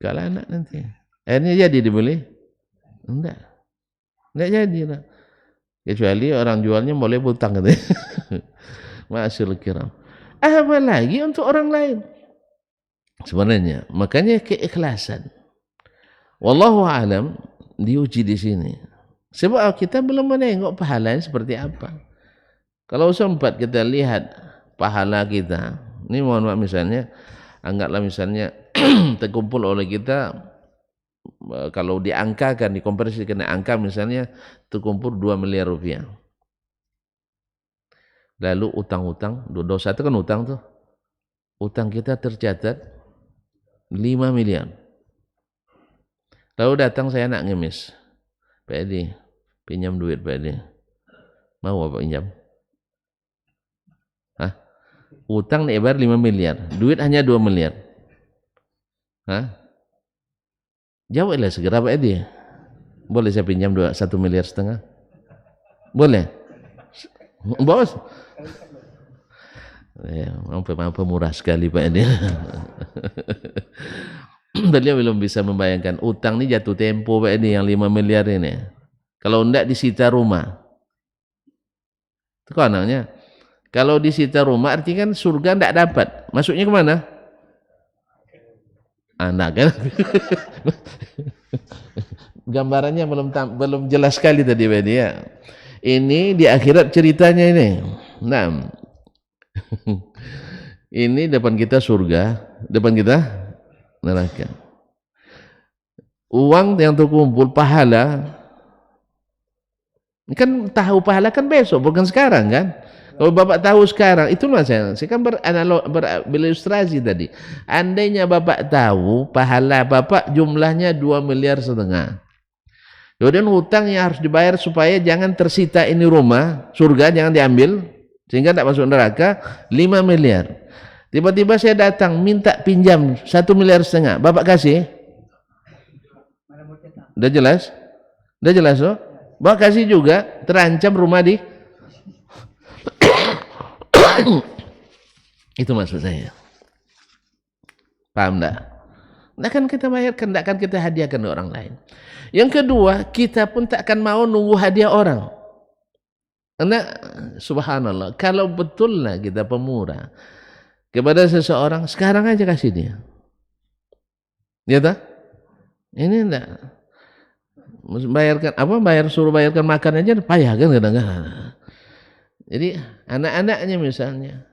Kalau anak nanti. Akhirnya jadi dibeli? Enggak. Enggak jadi lah. Kecuali orang jualnya boleh hutang gitu. Masyaallah kiram. Apa lagi untuk orang lain? Sebenarnya, makanya keikhlasan. Wallahu a'lam diuji di sini. Sebab kita belum menengok pahalanya seperti apa. Kalau sempat kita lihat pahala kita, ini mohon maaf misalnya, anggaplah misalnya terkumpul oleh kita, kalau diangkakan, dikonversikan angka misalnya terkumpul 2 miliar rupiah. Lalu utang-utang, dosa itu kan utang tuh. Utang kita tercatat 5 miliar. Lalu datang saya nak ngemis. Pak Edi, pinjam duit Pak Edi. Mau apa pinjam? Utang nih ibarat 5 miliar. Duit hanya 2 miliar. Jawablah segera Pak Edi. Boleh saya pinjam 1,5 miliar? Boleh? Bos? Ya, mampu murah sekali Pak Edi. Beliau belum bisa membayangkan utang ini jatuh tempo Pak Edi yang 5 miliar ini. Kalau enggak disita rumah. Itu kan anaknya. Kalau disita rumah artinya kan surga enggak dapat. Masuknya kemana? Anak kan? Gambarannya belum jelas sekali tadi Pak Edi ya. Ini di akhirat ceritanya ini. Nah, ini depan kita surga, depan kita neraka. Uang yang terkumpul pahala Kan tahu pahala kan besok, bukan sekarang kan. Kalau Bapak tahu sekarang, itulah saya kan berilustrasi tadi. Andainya Bapak tahu pahala Bapak jumlahnya 2,5 miliar. Kemudian hutang yang harus dibayar supaya jangan tersita ini rumah, surga jangan diambil, sehingga tidak masuk neraka, 5 miliar. Tiba-tiba saya datang minta pinjam 1,5 miliar, Bapak kasih? Udah jelas? Udah jelas oh? Bapak kasih juga, terancam rumah di itu maksud saya. Paham enggak? Tidak akan kita bayarkan, tidak akan kita hadiahkan ke orang lain. Yang kedua, kita pun tak akan mau nunggu hadiah orang. Karena subhanallah, kalau betullah kita pemurah kepada seseorang, sekarang aja kasih dia. Ya tak? Ini enggak. Bayarkan suruh bayarkan makan aja payah kan kadang-kadang. Jadi anak-anaknya misalnya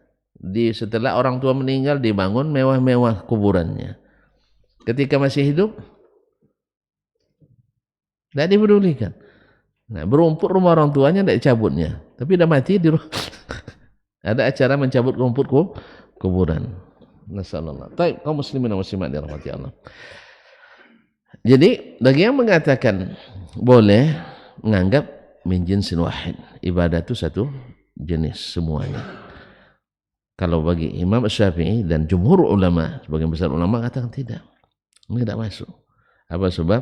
setelah orang tua meninggal dibangun mewah-mewah kuburannya. Ketika masih hidup tidak dipedulikan. Nah, berumput rumah orang tuanya tidak dicabutnya, tapi sudah mati ada acara mencabut rumput kuburan. Nasallallahu. Baik, kaum muslimin dan muslimat dirahmati Allah. Jadi bagi yang mengatakan boleh menganggap min jinsin wahid, ibadah itu satu jenis semuanya. Kalau bagi Imam Syafi'i dan jumhur ulama, sebagian besar ulama katakan tidak. Ini tidak masuk. Apa sebab?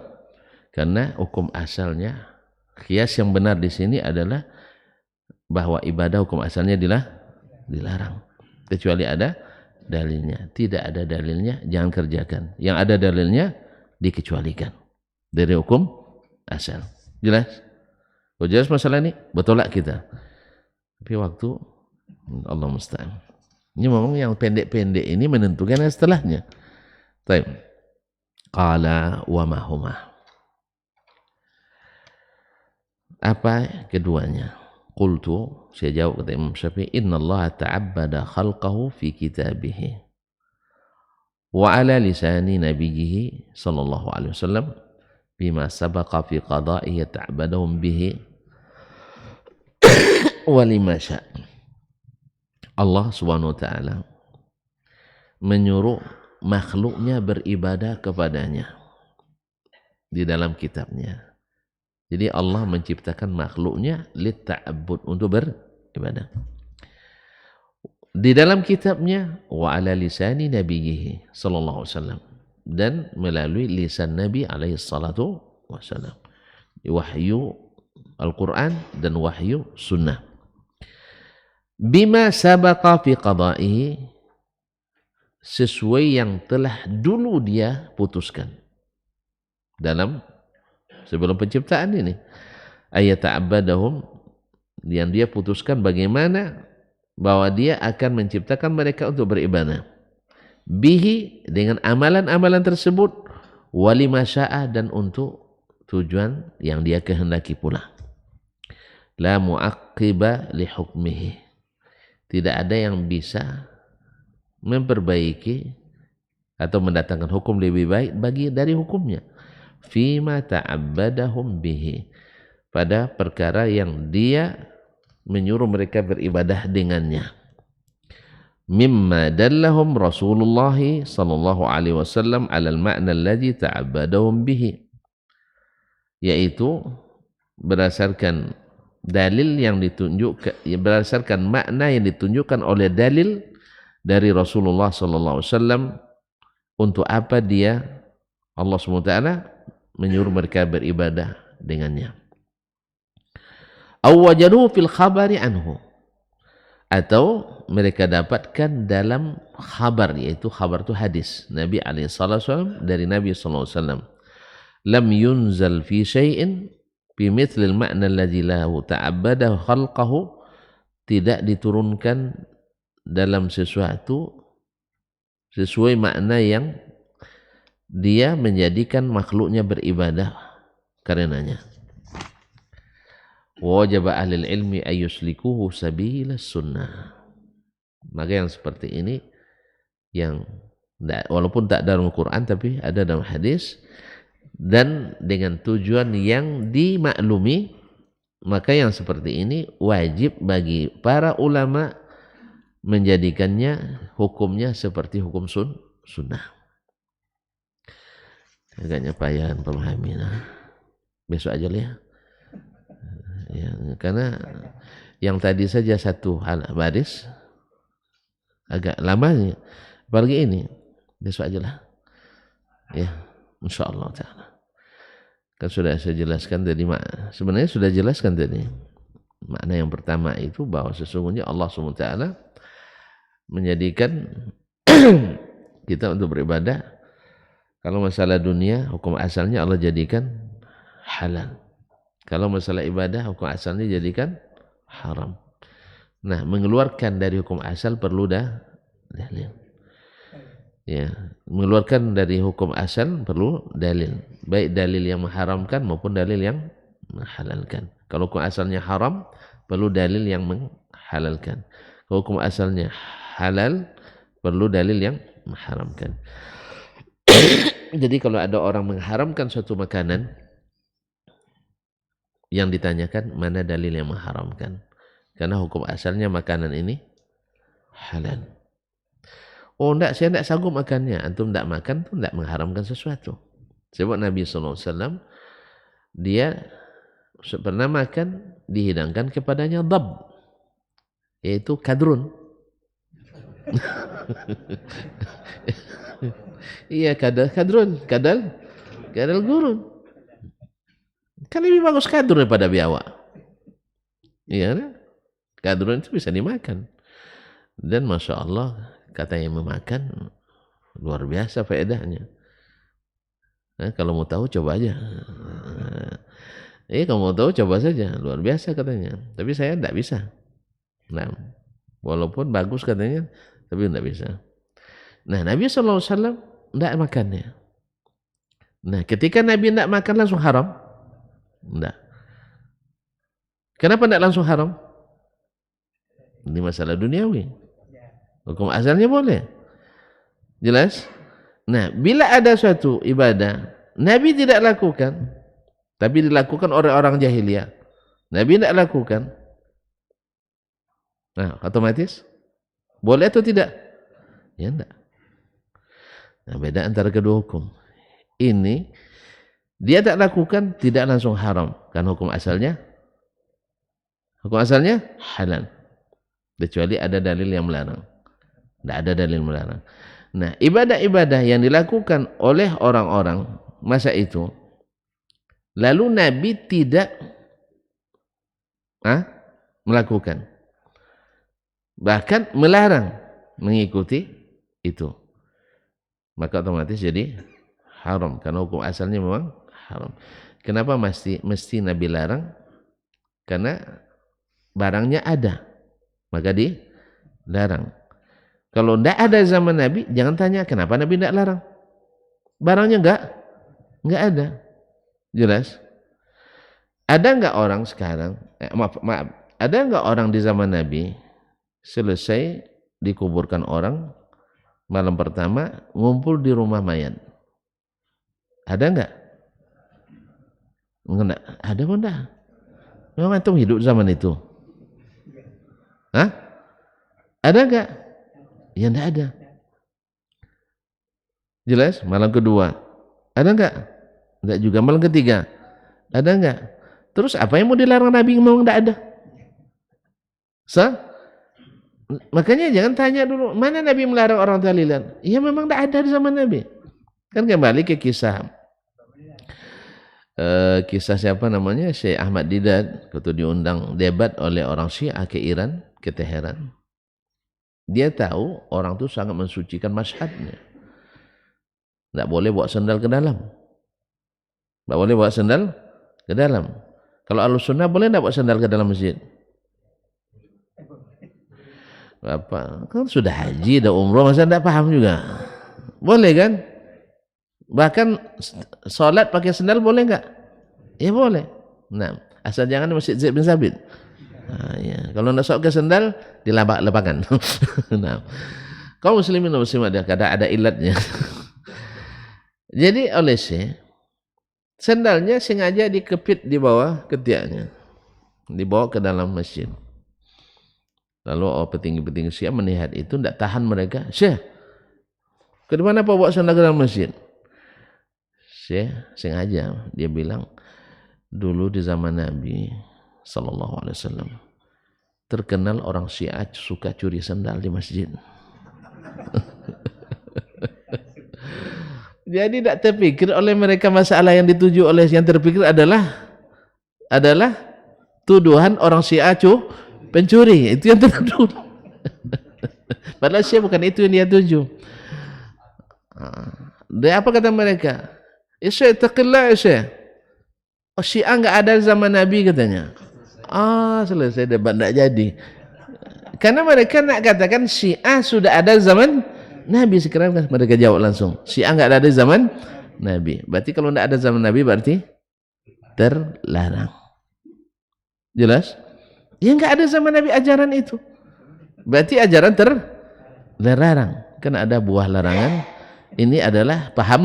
Karena hukum asalnya, qiyas yang benar di sini adalah bahwa ibadah hukum asalnya dilarang. Kecuali ada dalilnya. Tidak ada dalilnya, jangan kerjakan. Yang ada dalilnya, dikecualikan dari hukum asal. Jelas? Kalau jelas masalah ini, betulak kita. Tapi waktu, Allah musta'an. Ini memang yang pendek-pendek ini menentukan setelahnya. Baik. Qala wa ma huma. Apa keduanya? Qultu, saya jawab kata Imam Syafi'i, inna Allah ta'abbada khalqahu fi kitabih wa ala lisani nabiyhi sallallahu alaihi wasallam bima sabaqa fi qada'ihi ta'abbadahum bihi wa lima sya'. Allah subhanahu wa ta'ala menyuruh makhluknya beribadah kepadanya di dalam kitabnya. Jadi Allah menciptakan makhluknya litta'abbud, untuk beribadah. Di dalam kitabnya wa ala lisani nabiyhi sallallahu alaihi wasallam, dan melalui lisan Nabi alaihi salatu wasallam. Wahyu Al-Quran dan wahyu sunnah. Bima sabaqa fi qada'ihi, sesuai yang telah dulu dia putuskan dalam sebelum penciptaan ini. Ayat ta'abbadahum, yang dia putuskan bagaimana bahwa dia akan menciptakan mereka untuk beribadah. Bihi, dengan amalan-amalan tersebut, walima sya'a, dan untuk tujuan yang dia kehendaki pula. La mu'aqqiba li hukmihi, tidak ada yang bisa memperbaiki atau mendatangkan hukum lebih baik dari hukumnya. Fima ta'abbadahum bihi, pada perkara yang dia menyuruh mereka beribadah dengannya. Mimma dallahum Rasulullah sallallahu alaihi wasallam alal ma'na alladhi ta'abbadahum bihi, yaitu berdasarkan dalil yang ditunjukkan, berdasarkan makna yang ditunjukkan oleh dalil dari Rasulullah sallallahu alaihi wasallam untuk apa dia, Allah SWT menyuruh mereka beribadah dengannya. Awwajaduhu fil khabari anhu, atau mereka dapatkan dalam khabar, yaitu khabar itu hadis Nabi SAW, dari Nabi SAW. Lam yunzal fi syai'in bimithli al-ma'na alladhi lahu ta'abbadahu khalqahu, tidak diturunkan dalam sesuatu sesuai makna yang dia menjadikan makhluknya beribadah karenanya. Wajib ahli ilmi ayuslikuhu sabila sunnah. Maka yang seperti ini, yang walaupun tak dalam Al-Quran tapi ada dalam hadis, dan dengan tujuan yang dimaklumi Maka yang seperti ini wajib bagi para ulama menjadikannya hukumnya seperti hukum sunnah. Agaknya payah memahami. Besok aja lah ya. Karena yang tadi saja satu baris agak lama, apalagi ini besok aja lah ya, insyaallah ta'ala. Kan sudah saya jelaskan tadi, sebenarnya sudah jelaskan tadi makna yang pertama itu bahwa sesungguhnya Allah SWT menjadikan kita untuk beribadah. Kalau masalah dunia hukum asalnya Allah jadikan halal, kalau masalah ibadah hukum asalnya jadikan haram. Nah, mengeluarkan dari hukum asal perlu dalil. Ya, mengeluarkan dari hukum asal perlu dalil, baik dalil yang mengharamkan maupun dalil yang menghalalkan. Kalau hukum asalnya haram, perlu dalil yang menghalalkan. Kalau hukum asalnya halal, perlu dalil yang mengharamkan. Jadi kalau ada orang mengharamkan suatu makanan, yang ditanyakan mana dalil yang mengharamkan, karena hukum asalnya makanan ini halal. Oh enggak, saya enggak sanggup makannya. Antum enggak makan itu enggak mengharamkan sesuatu. Sebab Nabi SAW dia pernah makan dihidangkan kepadanya dab, yaitu kadrun. Iya, kadrun, kadal gurun. Kan lebih bagus kadrun daripada biawak. Iya kan? Kadrun itu bisa dimakan. Dan Masya Allah, kata yang memakan luar biasa faedahnya. Nah, kalau mau tahu coba aja. Kalau mau tahu coba saja, luar biasa katanya. Tapi saya tidak bisa. Nah, walaupun bagus katanya, tapi tidak bisa. Nah, Nabi SAW tidak makannya. Nah, ketika Nabi tidak makan langsung haram? Tidak. Kenapa tidak langsung haram? Ini masalah duniawi. Hukum asalnya boleh. Jelas? Nah, bila ada suatu ibadah Nabi tidak lakukan, tapi dilakukan oleh orang jahiliyah, Nabi tidak lakukan, nah otomatis boleh atau tidak? Ya tidak. Nah, beda antara kedua hukum. Ini dia tak lakukan tidak langsung haram, karena hukum asalnya halal, kecuali ada dalil yang melarang. Tidak ada dalil melarang. Nah, ibadah-ibadah yang dilakukan oleh orang-orang masa itu, lalu Nabi tidak melakukan, bahkan melarang mengikuti itu, maka otomatis jadi haram, karena hukum asalnya memang haram. Kenapa mesti Nabi larang? Karena barangnya ada, maka dilarang. Kalau tidak ada zaman Nabi, jangan tanya kenapa Nabi tidak larang. Barangnya enggak ada. Jelas? Ada enggak orang sekarang, maaf, ada enggak orang di zaman Nabi selesai dikuburkan orang, malam pertama ngumpul di rumah mayat? Ada enggak? Enggak. Ada pun enggak? Memang antum hidup zaman itu? Hah? Ada enggak? Ya enggak ada. Jelas? Malam kedua ada enggak? Enggak juga. Malam ketiga ada enggak? Terus apa yang mau dilarang Nabi memang enggak ada? Makanya jangan tanya dulu mana Nabi melarang orang tahlilan. Ya memang enggak ada di zaman Nabi. Kan kembali ke kisah siapa namanya, Syekh Ahmad Didat, waktu diundang debat oleh orang Syiah ke Iran, ke Teheran. Dia tahu orang itu sangat mensucikan mashhadnya. Tidak boleh bawa sandal ke dalam. Tidak boleh bawa sandal ke dalam. Kalau Ahlus Sunnah boleh tidak bawa sandal ke dalam masjid? Bapak kan sudah haji, dah umroh, masa tidak paham juga? Boleh kan? Bahkan sholat pakai sandal boleh enggak? Ya boleh. Nah, asal jangan di Masjid Zaid bin Sabit. Nah, ya. Kalau nak sok ke sandal dilepakan. Nah, kaum muslimin dan muslimat ada ilatnya. Jadi oleh Syekh, sandalnya sengaja dikepit di bawah ketiaknya. dibawa ke dalam masjid. Lalu petinggi-petinggi Syiah melihat itu, tidak tahan mereka. Syekh, ke mana Pak bawa sana ke dalam masjid? Syekh sengaja dia bilang, dulu di zaman Nabi sallallahu alaihi wasallam terkenal orang Syiah suka curi sandal di masjid. Jadi tidak terpikir oleh mereka masalah yang dituju oleh yang terpikir adalah tuduhan orang Syiah pencuri, itu yang tertuju. Padahal Syiah bukan itu yang dia tuju. Dan apa kata mereka? Syekh, taqillah Syekh. Oh, Syiah enggak ada zaman Nabi katanya. Selesai debat, tidak jadi. Karena mereka nak katakan Syiah sudah ada zaman Nabi. Sekarang mereka jawab langsung, Syiah enggak ada di zaman Nabi. Berarti kalau tidak ada zaman Nabi berarti terlarang. Jelas? Ya enggak ada zaman Nabi ajaran itu. Berarti ajaran terlarang. Karena ada buah larangan. Ini adalah paham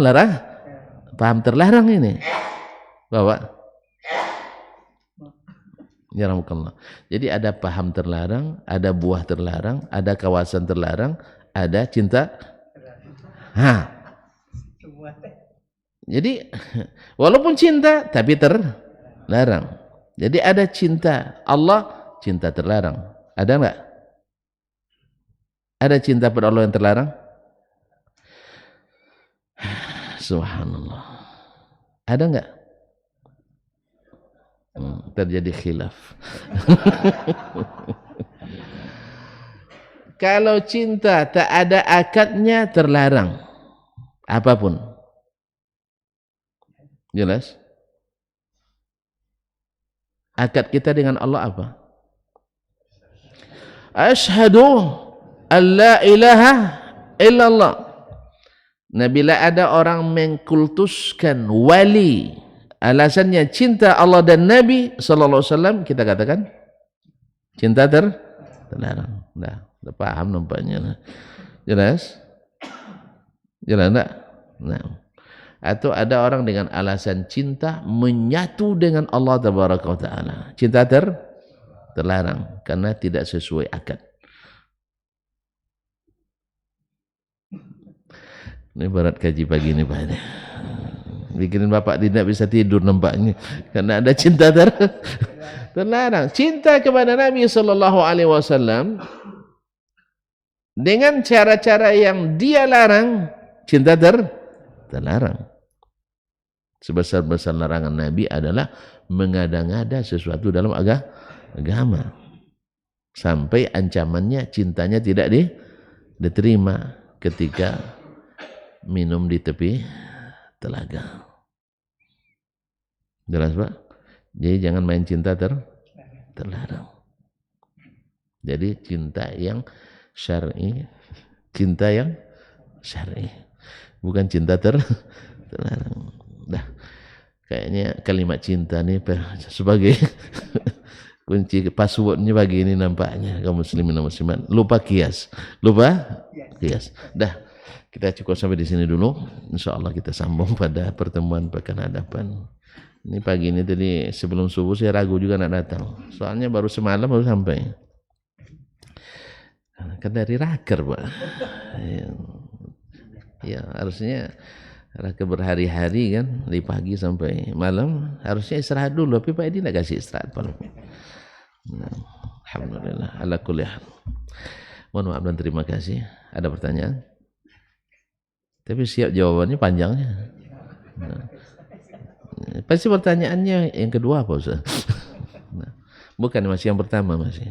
terlarang ini. Bapak. Yarhamukallah. Jadi ada paham terlarang, ada buah terlarang, ada kawasan terlarang, ada cinta. Jadi walaupun cinta tapi terlarang. Jadi ada cinta Allah, cinta terlarang. Ada enggak? Ada cinta pada Allah yang terlarang? Subhanallah. Ada enggak? Terjadi khilaf. Kalau cinta tak ada akadnya terlarang. Apapun. Jelas? Akad kita dengan Allah apa? Asyhadu an la ilaha illallah. Nah, bila ada orang mengkultuskan wali, alasannya cinta Allah dan Nabi sallallahu alaihi wasallam, kita katakan cinta terlarang. Dah paham nampaknya. Jelas? Jelas enggak? Nah. Atau ada orang dengan alasan cinta menyatu dengan Allah tabaraka wa taala. Cinta terlarang karena tidak sesuai akad. Ini berat kaji pagi ini Pak. Bikinin Bapak tidak bisa tidur nampaknya karena ada cinta terlarang. Cinta kepada Nabi sallallahu alaihi wasallam dengan cara-cara yang dia larang, cinta terlarang. Sebesar-besar larangan Nabi adalah mengada-ngada sesuatu dalam agama. Sampai ancamannya cintanya tidak diterima ketika minum di tepi telaga. Jelas Pak? Jadi jangan main cinta terlarang. Jadi cinta yang syar'i, cinta yang syar'i, bukan cinta terlarang. Dah, kayaknya kalimat cinta nih sebagai kunci passwordnya bagi ini nampaknya kaum muslimin dan muslimat. Lupa kias. Dah, kita cukup sampai di sini dulu. Insyaallah kita sambung pada pertemuan pekan hadapan. Ini pagi ini tadi sebelum subuh saya ragu juga nak datang. Soalnya baru semalam baru sampai. Kan dari raker Pak. Ya harusnya raker berhari-hari kan, dari pagi sampai malam harusnya istirahat dulu, tapi Pak Edi nak kasih istirahat malam. Nah, alhamdulillah ala kulli hal. Mohon maaf dan terima kasih. Ada pertanyaan? Tapi siap jawabannya panjangnya. Nah, pasti pertanyaannya yang kedua apa Ustaz? Nah, bukan masih yang pertama masih.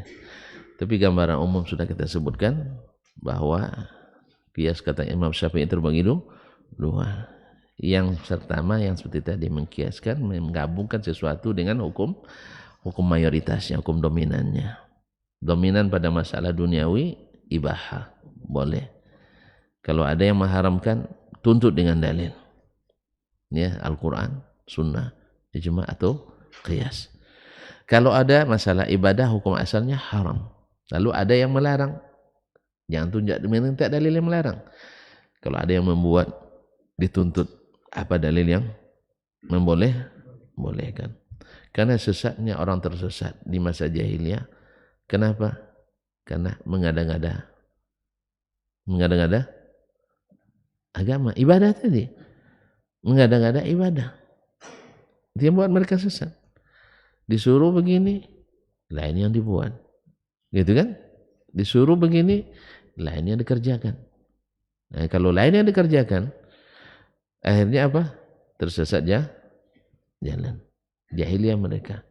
Tapi gambaran umum sudah kita sebutkan bahwa kias kata Imam Syafi'i terbagi dua. Yang pertama yang seperti tadi mengkiaskan, menggabungkan sesuatu dengan hukum mayoritasnya, hukum dominannya. Dominan pada masalah duniawi ibahah, boleh. Kalau ada yang mengharamkan, tuntut dengan dalil. Ya, Al-Quran, Sunnah, Ijma' atau Qiyas. Kalau ada masalah ibadah, hukum asalnya haram. Lalu ada yang melarang, jangan tunjuk minta dalil yang melarang. Kalau ada yang membuat, dituntut apa dalil yang membolehkan. Karena sesatnya orang tersesat di masa jahiliyah. Kenapa? Karena mengada-ngada agama, ibadah tadi. Mengada-ngada ibadah. Dia buat mereka sesat. Disuruh begini, lain yang dibuat. Gitu kan? Disuruh begini, lain yang dikerjakan. Nah, kalau lain yang dikerjakan, akhirnya apa? Tersesat jalan. Jahiliyah mereka.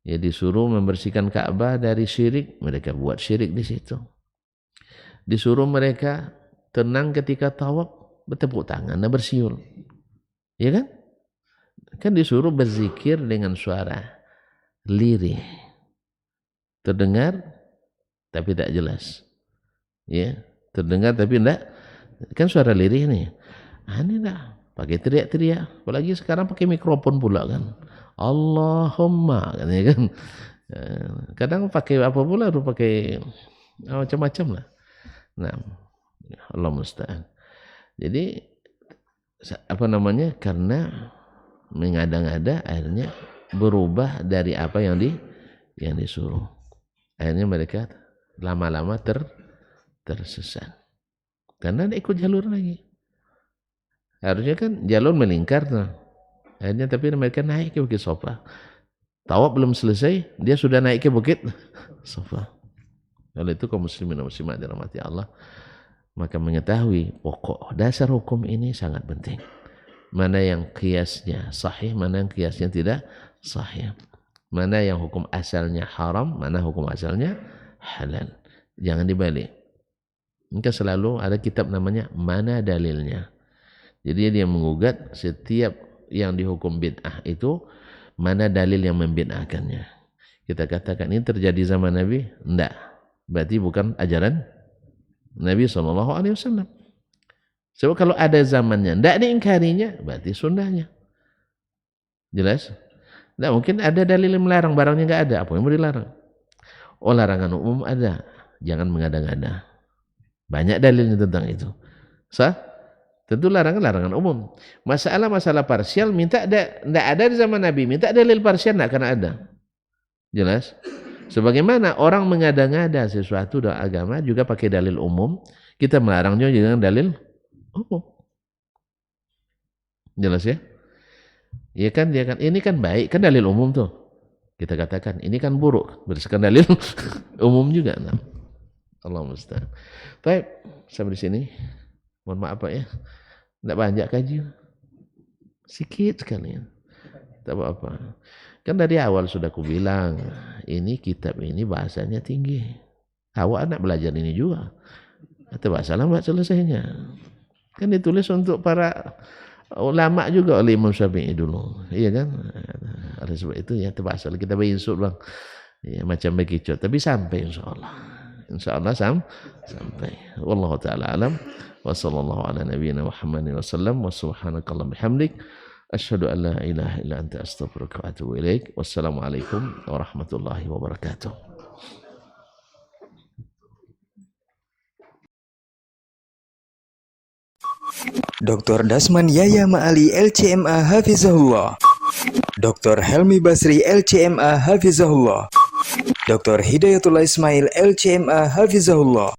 Ya disuruh membersihkan Ka'bah dari syirik, mereka buat syirik di situ. Disuruh mereka tenang ketika tawaf, bertepuk tangan dan bersiul. Ya kan? Kan disuruh berzikir dengan suara lirih. Terdengar tapi tak jelas. Ya, terdengar tapi enggak. Kan suara lirih nih. Ini dah pakai teriak-teriak, apalagi sekarang pakai mikrofon pula kan. Allahumma kan. Kadang pakai apa pula, pakai macam-macam lah. Nah, Allah musta'an. Jadi apa namanya? Karena mengada-ngada akhirnya berubah dari apa yang disuruh. Akhirnya mereka lama-lama tersesat. Karena dia ikut jalur lagi. Harusnya kan jalur melingkar tuh. Akhirnya tapi mereka naik ke Bukit Sofa. Tawaf belum selesai, dia sudah naik ke Bukit Sofa. Oleh itu kaum muslimin dan muslimat dirahmati Allah, maka mengetahui pokok dasar hukum ini sangat penting. Mana yang kiasnya sahih, mana yang kiasnya tidak sahih. Mana yang hukum asalnya haram, mana hukum asalnya halal. Jangan dibalik. Maka selalu ada kitab namanya Mana Dalilnya. Jadi dia mengugat setiap yang dihukum bid'ah itu, mana dalil yang membid'ahkannya. Kita katakan ini terjadi zaman Nabi? Enggak. Berarti bukan ajaran Nabi SAW. Sebab kalau ada zamannya, enggak diingkarinya, berarti sunnahnya. Jelas? Enggak mungkin ada dalil yang melarang, barangnya enggak ada. Apa yang mau dilarang? Oh, larangan umum ada. Jangan mengada-ngada. Banyak dalilnya tentang itu. Sah? Tentu larangan umum. Masalah parsial minta enggak ada di zaman Nabi, minta dalil parsial enggak akan ada. Jelas? Sebagaimana orang mengada-ngada sesuatu dalam agama juga pakai dalil umum, kita melarangnya dengan dalil umum. Jelas ya? Ya kan, dia kan ini kan baik, kan dalil umum tuh. Kita katakan ini kan buruk, berdasarkan dalil umum juga. Nah. Allah musta'an. Baik, sampai di sini. Mohon maaf Pak ya. Tidak banyak kaji. Sikit sekali. Tak apa-apa. Kan dari awal sudah ku bilang, ini kitab ini bahasanya tinggi. Awak nak belajar ini juga. Atau bahasa lambat selesainya. Kan ditulis untuk para ulama juga oleh Imam Syafi'i dulu. Iya kan? Oleh sebab itu ya terbahasa. Kita berinsut bang. Ya, macam begitu. Tapi sampai insyaAllah. InsyaAllah sampai. Wallahu ta'ala alam. Wa sallallahu ala nabiyyina Muhammadin wa sallam. Wa subhanakallah bihamdik. Asyhadu an la ilaha illa anta astaghfiruka wa atubu ilaik. Wassalamualaikum warahmatullahi wabarakatuh. Dr. Dasman Yaya Ma'ali LCMA Hafizahullah, Dr. Helmi Basri LCMA Hafizahullah, Dr. Hidayatullah Ismail LCMA Hafizahullah.